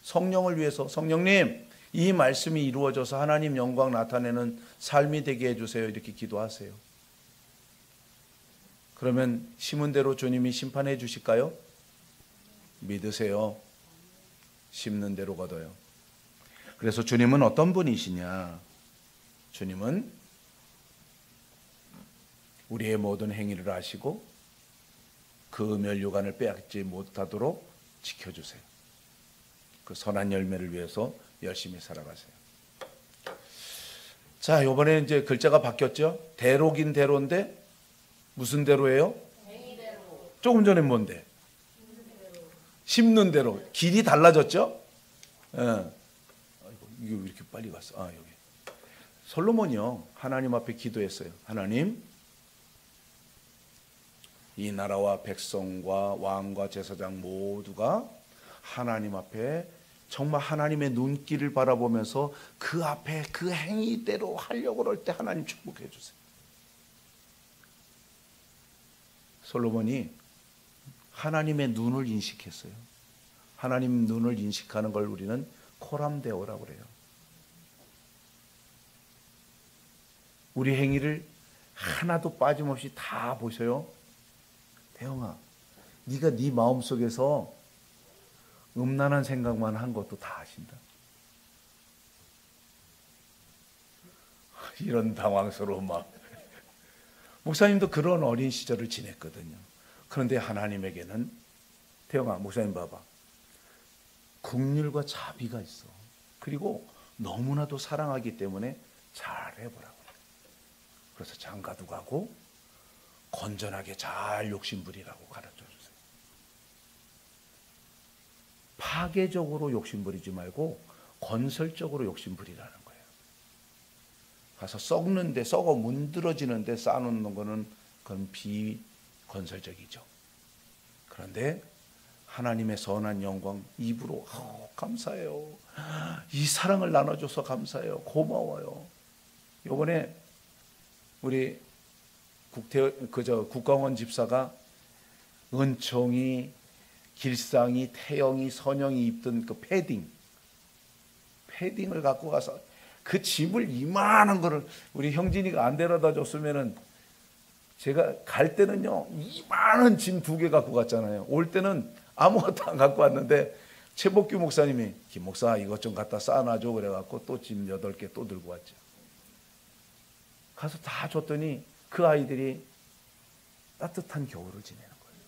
성령을 위해서, 성령님 이 말씀이 이루어져서 하나님 영광 나타내는 삶이 되게 해주세요. 이렇게 기도하세요. 그러면 심은 대로 주님이 심판해 주실까요? 믿으세요. 심는 대로 거둬요. 그래서 주님은 어떤 분이시냐? 주님은 우리의 모든 행위를 아시고 그 면류관을 빼앗지 못하도록 지켜주세요. 그 선한 열매를 위해서 열심히 살아가세요. 자, 이번에 이제 글자가 바뀌었죠? 대로긴 대로인데 무슨 대로예요? 조금 전에 뭔데? 심는 대로. 길이 달라졌죠? 예. 이게 왜 이렇게 빨리 갔어? 여기. 솔로몬이요, 하나님 앞에 기도했어요. 하나님, 이 나라와 백성과 왕과 제사장 모두가 하나님 앞에 정말 하나님의 눈길을 바라보면서 그 앞에 그 행위대로 하려고 그럴 때 하나님 축복해 주세요. 솔로몬이 하나님의 눈을 인식했어요. 하나님 눈을 인식하는 걸 우리는 코람데오라고 그래요. 우리 행위를 하나도 빠짐없이 다 보셔요. 태영아, 네가 네 마음속에서 음란한 생각만 한 것도 다 아신다. 이런 당황스러운 마음. 목사님도 그런 어린 시절을 지냈거든요. 그런데 하나님에게는, 태영아, 목사님 봐봐, 긍휼과 자비가 있어. 그리고 너무나도 사랑하기 때문에 잘해보라고. 그래서 장가도 가고 건전하게 잘 욕심부리라고 가르쳐주세요. 파괴적으로 욕심부리지 말고 건설적으로 욕심부리라는 거예요. 가서 썩는데, 썩어 문드러지는데 쌓아놓는 거는 그건 비건설적이죠. 그런데 하나님의 선한 영광 입으로 감사해요. 이 사랑을 나눠줘서 감사해요. 고마워요. 요번에 우리 국광원 집사가 은총이, 길상이, 태영이, 선영이 입던 그 패딩을 갖고 가서 그 짐을 이만한 거를 우리 형진이가 안 데려다 줬으면은 제가 갈 때는요 이만한 짐 2개 갖고 갔잖아요. 올 때는 아무것도 안 갖고 왔는데 최복규 목사님이 김 목사 이것 좀 갖다 쌓아놔줘 그래갖고 또 짐 8개 또 들고 왔죠. 가서 다 줬더니 그 아이들이 따뜻한 겨울을 지내는 거예요.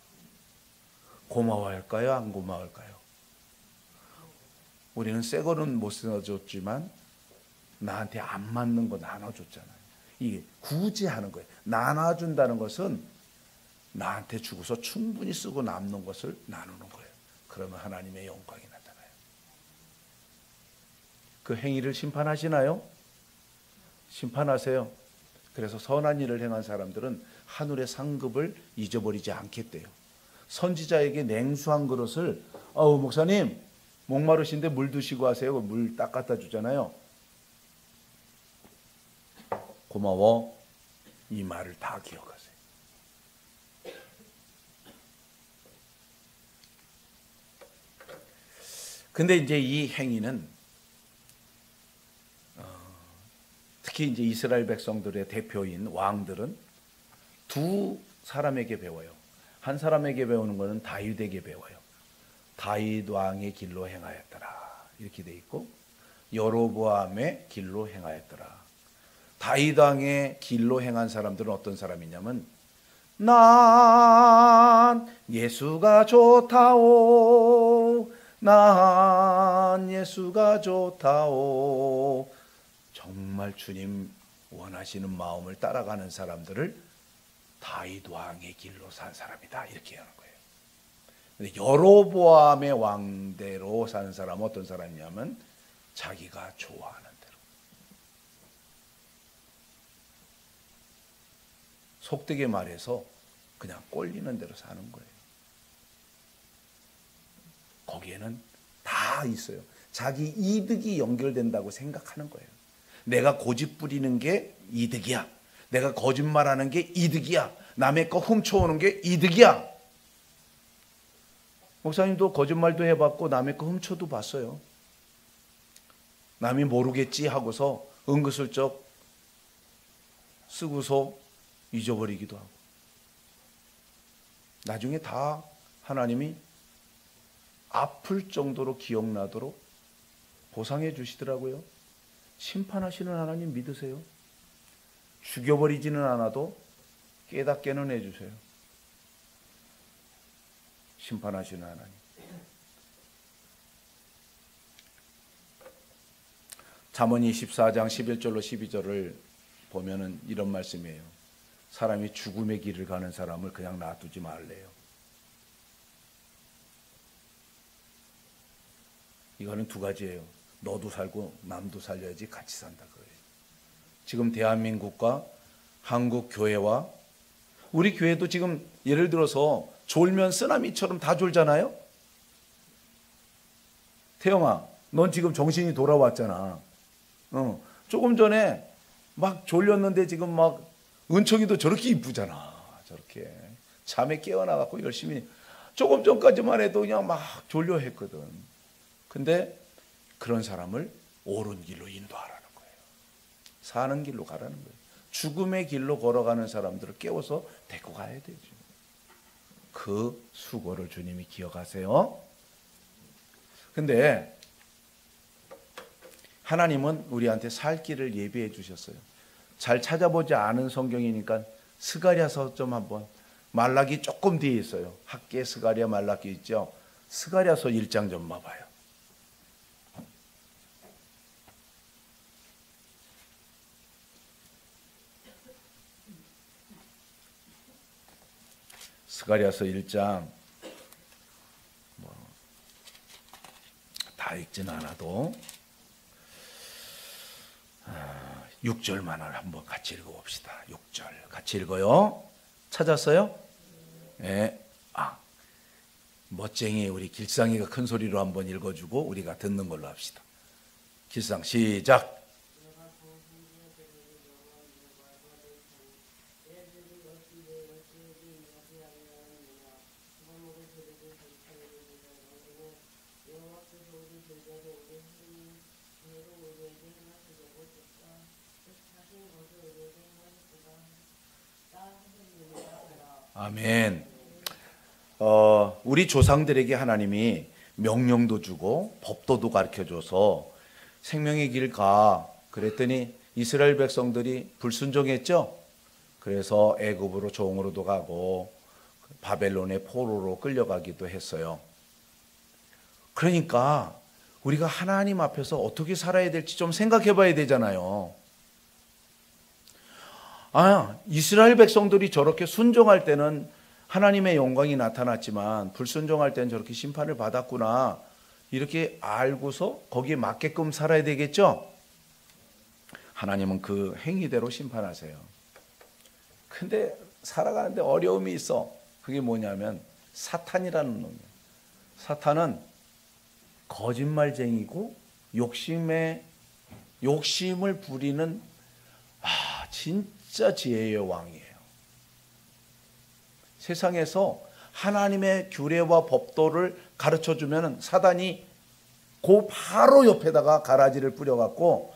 고마워할까요? 안 고마워할까요? 우리는 새 거는 못 써줬지만 나한테 안 맞는 거 나눠줬잖아요. 이게 굳이 하는 거예요. 나눠준다는 것은 나한테 주고서 충분히 쓰고 남는 것을 나누는 거예요. 그러면 하나님의 영광이 나타나요. 그 행위를 심판하시나요? 심판하세요. 그래서 선한 일을 행한 사람들은 하늘의 상급을 잊어버리지 않겠대요. 선지자에게 냉수한 그릇을 목사님 목마르신데 물 드시고 하세요. 물 딱 갖다 주잖아요. 고마워. 이 말을 다 기억하세요. 근데 이제 이 행위는 특히 이제 이스라엘 백성들의 대표인 왕들은 2 사람에게 배워요. 한 사람에게 배우는 것은 다윗에게 배워요. 다윗 왕의 길로 행하였더라 이렇게 돼 있고, 여로보암의 길로 행하였더라. 다윗 왕의 길로 행한 사람들은 어떤 사람이냐면, 난 예수가 좋다오, 난 예수가 좋다오. 정말 주님 원하시는 마음을 따라가는 사람들을 다윗 왕의 길로 산 사람이다 이렇게 하는 거예요. 근데 여로보암의 왕대로 사는 사람은 어떤 사람이냐면 자기가 좋아하는 대로, 속되게 말해서 그냥 꼴리는 대로 사는 거예요. 거기에는 다 있어요. 자기 이득이 연결된다고 생각하는 거예요. 내가 고집 부리는 게 이득이야. 내가 거짓말하는 게 이득이야. 남의 거 훔쳐오는 게 이득이야. 목사님도 거짓말도 해봤고 남의 거 훔쳐도 봤어요. 남이 모르겠지 하고서 은근슬쩍 쓰고서 잊어버리기도 하고, 나중에 다 하나님이 아플 정도로 기억나도록 보상해 주시더라고요. 심판하시는 하나님 믿으세요. 죽여버리지는 않아도 깨닫게는 해주세요. 심판하시는 하나님. 잠언이 14장 11절로 12절을 보면은 이런 말씀이에요. 사람이 죽음의 길을 가는 사람을 그냥 놔두지 말래요. 이거는 두 가지예요. 너도 살고 남도 살려야지 같이 산다 그거예요. 지금 대한민국과 한국 교회와 우리 교회도 지금 예를 들어서 졸면 쓰나미처럼 다 졸잖아요. 태영아, 넌 지금 정신이 돌아왔잖아. 조금 전에 막 졸렸는데 지금 막 은총이도 저렇게 이쁘잖아. 저렇게 잠에 깨어나갖고 열심히, 조금 전까지만 해도 그냥 막 졸려 했거든. 근데 그런 사람을 옳은 길로 인도하라는 거예요. 사는 길로 가라는 거예요. 죽음의 길로 걸어가는 사람들을 깨워서 데리고 가야 되죠. 그 수고를 주님이 기억하세요. 근데 하나님은 우리한테 살 길을 예비해 주셨어요. 잘 찾아보지 않은 성경이니까 스가랴서 좀 한번, 말라기 조금 뒤에 있어요. 학계 스가랴 말라기 있죠. 스가랴서 1장 좀 봐봐요. 스가랴서 1장 다 읽지는 않아도 6절만을 한번 같이 읽어봅시다. 6절 같이 읽어요. 찾았어요? 네. 멋쟁이 우리 길상이가 큰 소리로 한번 읽어주고 우리가 듣는 걸로 합시다. 길상 시작. 아멘. 우리 조상들에게 하나님이 명령도 주고 법도도 가르쳐줘서 생명의 길 가 그랬더니 이스라엘 백성들이 불순종했죠. 그래서 애굽으로 종으로도 가고 바벨론의 포로로 끌려가기도 했어요. 그러니까 우리가 하나님 앞에서 어떻게 살아야 될지 좀 생각해 봐야 되잖아요. 이스라엘 백성들이 저렇게 순종할 때는 하나님의 영광이 나타났지만 불순종할 때는 저렇게 심판을 받았구나, 이렇게 알고서 거기에 맞게끔 살아야 되겠죠. 하나님은 그 행위대로 심판하세요. 근데 살아가는데 어려움이 있어. 그게 뭐냐면 사탄이라는 놈이에요. 사탄은 거짓말쟁이고 욕심을 부리는 진짜 지혜의 왕이에요. 세상에서 하나님의 규례와 법도를 가르쳐주면 사단이 그 바로 옆에다가 가라지를 뿌려갖고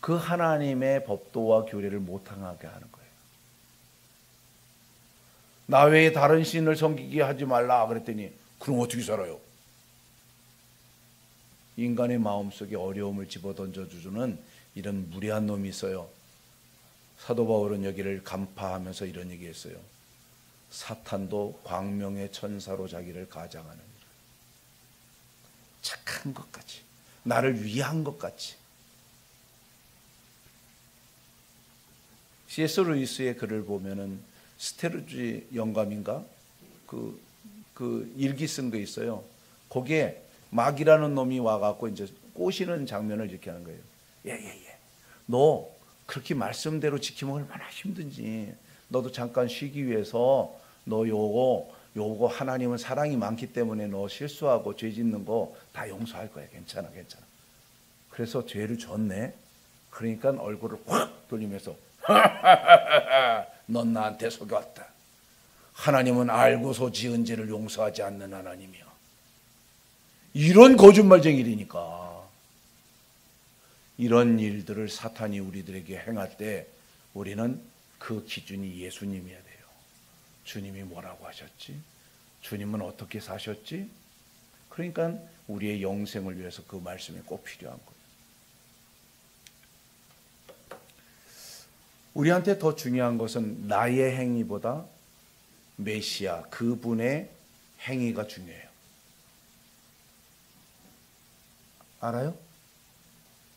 그 하나님의 법도와 규례를 못하게 하는 거예요. 나 외에 다른 신을 섬기게 하지 말라 그랬더니 그럼 어떻게 살아요? 인간의 마음속에 어려움을 집어던져주는 이런 무례한 놈이 있어요. 사도 바울은 여기를 간파하면서 이런 얘기했어요. 사탄도 광명의 천사로 자기를 가장하느니라. 착한 것 같이, 나를 위한 것 같이. C.S. 루이스의 글을 보면은 스테르지 영감인가 그 그 일기 쓴 거 있어요. 거기에 마귀라는 놈이 와갖고 이제 꼬시는 장면을 이렇게 하는 거예요. 예. 너 그렇게 말씀대로 지키면 얼마나 힘든지. 너도 잠깐 쉬기 위해서 너 요거 하나님은 사랑이 많기 때문에 너 실수하고 죄 짓는 거 다 용서할 거야. 괜찮아. 그래서 죄를 졌네. 그러니까 얼굴을 확 돌리면서 넌 나한테 속였다. 하나님은 알고서 지은 죄를 용서하지 않는 하나님이야. 이런 거짓말쟁이니까. 이런 일들을 사탄이 우리들에게 행할 때 우리는 그 기준이 예수님이어야 돼요. 주님이 뭐라고 하셨지? 주님은 어떻게 사셨지? 그러니까 우리의 영생을 위해서 그 말씀이 꼭 필요한 거예요. 우리한테 더 중요한 것은 나의 행위보다 메시아 그분의 행위가 중요해요. 알아요?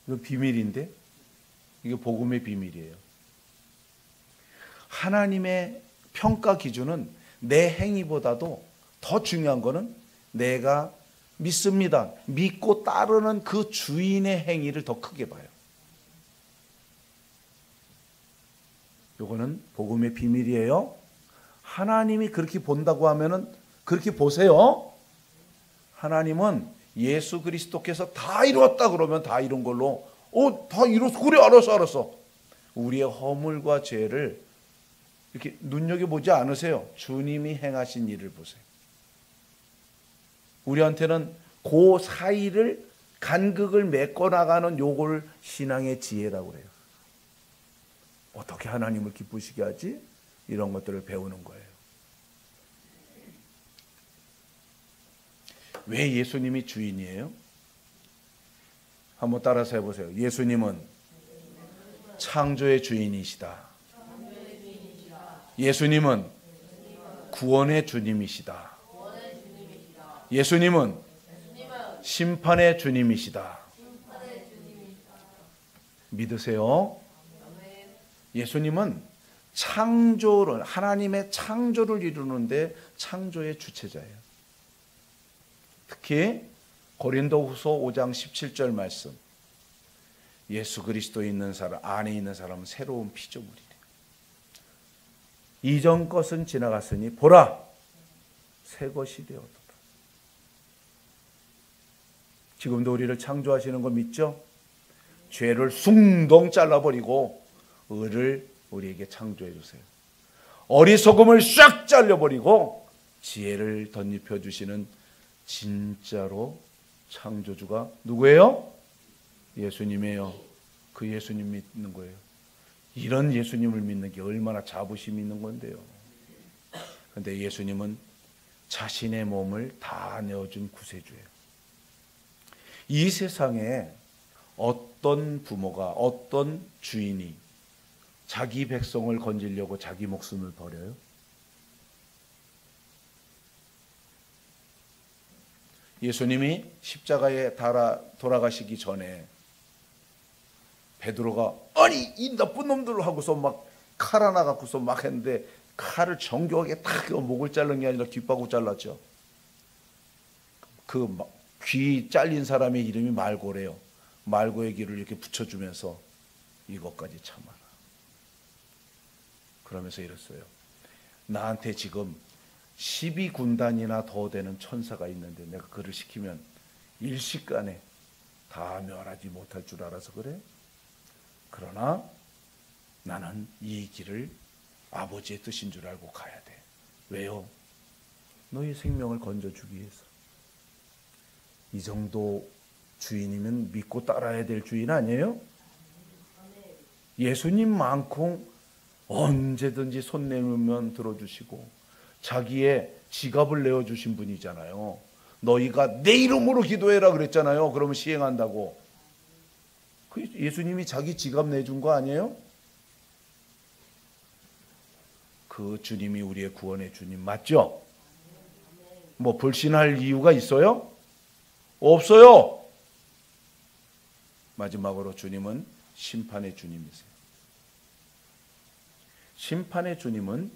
이거 비밀인데? 이게 복음의 비밀이에요. 하나님의 평가 기준은 내 행위보다도 더 중요한 거는 내가 믿습니다. 믿고 따르는 그 주인의 행위를 더 크게 봐요. 이거는 복음의 비밀이에요. 하나님이 그렇게 본다고 하면은 그렇게 보세요. 하나님은 예수 그리스도께서 다 이루었다 그러면 다 이룬 걸로 다 이뤘어. 그래 알았어. 우리의 허물과 죄를 이렇게 눈여겨보지 않으세요. 주님이 행하신 일을 보세요. 우리한테는 그 사이를 간극을 메꿔나가는 요걸 신앙의 지혜라고 해요. 어떻게 하나님을 기쁘시게 하지? 이런 것들을 배우는 거예요. 왜 예수님이 주인이에요? 한번 따라서 해보세요. 예수님은 창조의 주인이시다. 예수님은 구원의 주님이시다. 예수님은 심판의 주님이시다. 믿으세요? 예수님은 창조를, 하나님의 창조를 이루는데 창조의 주체자예요. 특히 고린도후서 5장 17절 말씀. 예수 그리스도에 있는 사람, 안에 있는 사람은 새로운 피조물이래. 이전 것은 지나갔으니 보라, 새 것이 되었도다. 지금도 우리를 창조하시는 거 믿죠? 죄를 숭덩 잘라버리고 의를 우리에게 창조해 주세요. 어리석음을 싹 잘려버리고 지혜를 덧입혀 주시는 진짜로 창조주가 누구예요? 예수님이에요. 그 예수님 믿는 거예요. 이런 예수님을 믿는 게 얼마나 자부심 있는 건데요. 그런데 예수님은 자신의 몸을 다 내어준 구세주예요. 이 세상에 어떤 부모가, 어떤 주인이 자기 백성을 건지려고 자기 목숨을 버려요? 예수님이 십자가에 돌아가시기 전에 베드로가 아니 이 나쁜 놈들 하고서 막 칼 하나 갖고서 막 했는데 칼을 정교하게 딱 목을 자른 게 아니라 뒷바구 잘랐죠. 그 귀 잘린 사람의 이름이 말고래요. 말고의 귀를 이렇게 붙여주면서 이것까지 참아라. 그러면서 이랬어요. 나한테 지금 12군단이나 더 되는 천사가 있는데 내가 그를 시키면 일시간에 다 멸하지 못할 줄 알아서 그래? 그러나 나는 이 길을 아버지의 뜻인 줄 알고 가야 돼. 왜요? 너희 생명을 건져주기 위해서. 이 정도 주인이면 믿고 따라야 될 주인 아니에요? 예수님만큼 언제든지 손 내밀면 들어주시고 자기의 지갑을 내어주신 분이잖아요. 너희가 내 이름으로 기도해라 그랬잖아요. 그러면 시행한다고. 예수님이 자기 지갑 내준 거 아니에요? 그 주님이 우리의 구원의 주님 맞죠? 뭐 불신할 이유가 있어요? 없어요. 마지막으로 주님은 심판의 주님이세요. 심판의 주님은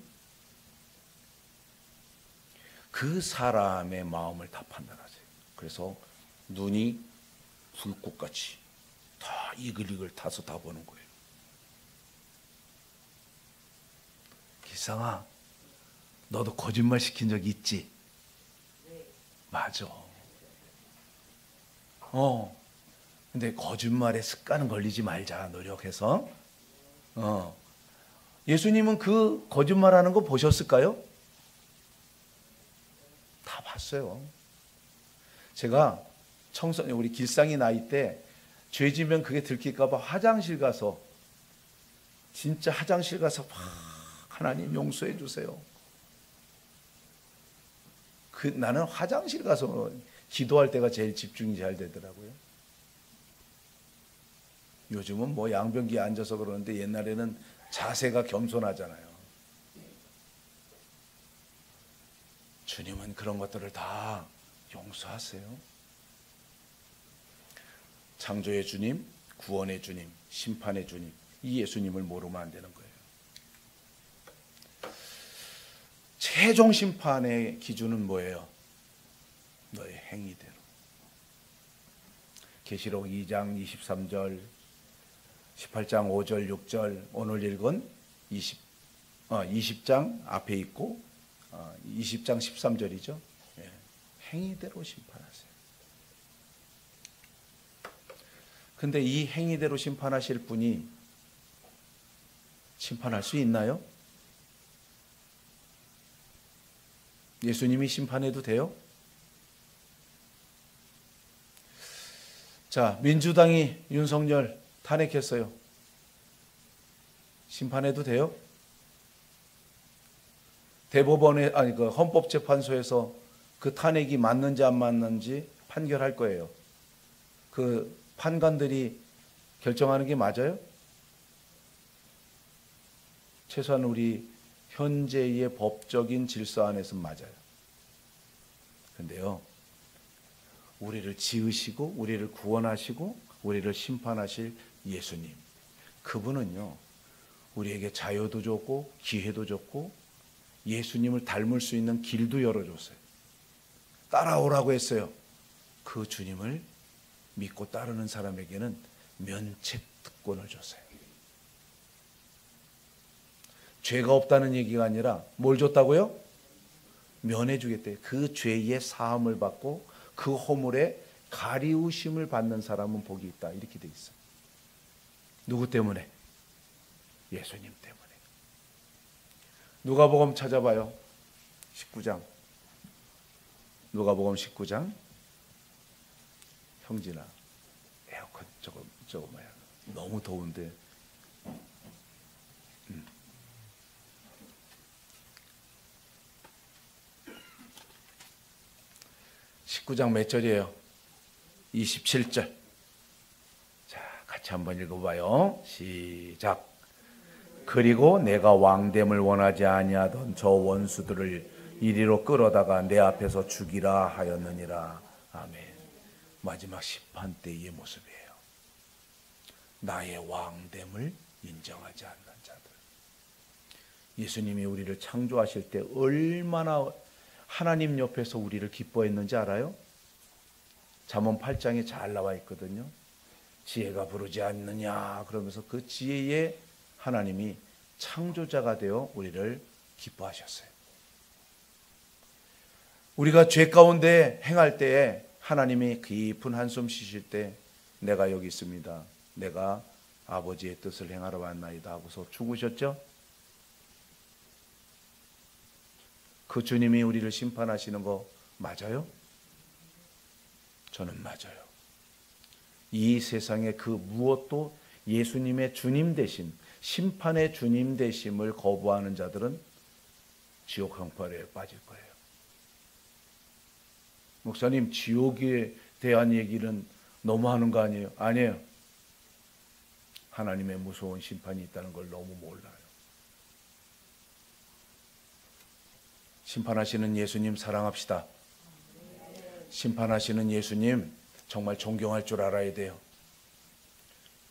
그 사람의 마음을 다 판단하세요. 그래서 눈이 불꽃같이 다 이글이글 타서 다 보는 거예요. 기상아, 너도 거짓말 시킨 적 있지? 맞아. 근데 거짓말에 습관 걸리지 말자, 노력해서. 예수님은 그 거짓말하는 거 보셨을까요? 다 봤어요. 제가 청소년, 우리 길상이 나이 때 죄 지면 그게 들킬까봐 화장실 가서, 진짜 화장실 가서 막 하나님 용서해 주세요. 나는 화장실 가서 기도할 때가 제일 집중이 잘 되더라고요. 요즘은 뭐 양변기에 앉아서 그러는데 옛날에는 자세가 겸손하잖아요. 주님은 그런 것들을 다 용서하세요. 창조의 주님, 구원의 주님, 심판의 주님, 이 예수님을 모르면 안 되는 거예요. 최종 심판의 기준은 뭐예요? 너의 행위대로. 계시록 2장 23절, 18장 5절 6절, 오늘 읽은 20장 앞에 있고 20장 13절이죠. 행위대로 심판하세요. 근데 이 행위대로 심판하실 분이 심판할 수 있나요? 예수님이 심판해도 돼요? 자, 민주당이 윤석열 탄핵했어요. 심판해도 돼요? 대법원에, 그 헌법재판소에서 그 탄핵이 맞는지 안 맞는지 판결할 거예요. 그 판관들이 결정하는 게 맞아요? 최소한 우리 현재의 법적인 질서 안에서는 맞아요. 근데요, 우리를 지으시고 우리를 구원하시고 우리를 심판하실 예수님, 그분은요 우리에게 자유도 줬고 기회도 줬고 예수님을 닮을 수 있는 길도 열어줬어요. 따라오라고 했어요. 그 주님을 믿고 따르는 사람에게는 면책특권을 줬어요. 죄가 없다는 얘기가 아니라 뭘 줬다고요? 면해주겠대요. 그 죄의 사함을 받고 그 허물에 가리우심을 받는 사람은 복이 있다, 이렇게 돼 있어요. 누구 때문에? 예수님 때문에. 누가복음 찾아봐요. 19장. 누가복음 19장. 형진아, 에어컨 저거 뭐야? 너무 더운데. 19장 몇 절이에요? 27절. 자, 같이 한번 읽어봐요. 시작. 그리고 내가 왕됨을 원하지 아니하던 저 원수들을 이리로 끌어다가 내 앞에서 죽이라 하였느니라. 아멘. 마지막 심판 때의 모습이에요. 나의 왕됨을 인정하지 않는 자들. 예수님이 우리를 창조하실 때 얼마나 하나님 옆에서 우리를 기뻐했는지 알아요? 잠언 8장에 잘 나와 있거든요. 지혜가 부르지 않느냐 그러면서 그 지혜의 하나님이 창조자가 되어 우리를 기뻐하셨어요. 우리가 죄 가운데 행할 때에 하나님이 깊은 한숨 쉬실 때 내가 여기 있습니다. 내가 아버지의 뜻을 행하러 왔나이다 하고서 죽으셨죠? 그 주님이 우리를 심판하시는 거 맞아요? 저는 맞아요. 이 세상에 그 무엇도 예수님의 주님 되심, 심판의 주님 되심을 거부하는 자들은 지옥 형벌에 빠질 거예요. 목사님, 지옥에 대한 얘기는 너무 하는 거 아니에요? 아니에요. 하나님의 무서운 심판이 있다는 걸 너무 몰라요. 심판하시는 예수님 사랑합시다. 심판하시는 예수님 정말 존경할 줄 알아야 돼요.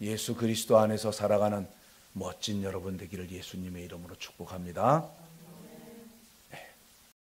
예수 그리스도 안에서 살아가는 멋진 여러분 되기를 예수님의 이름으로 축복합니다.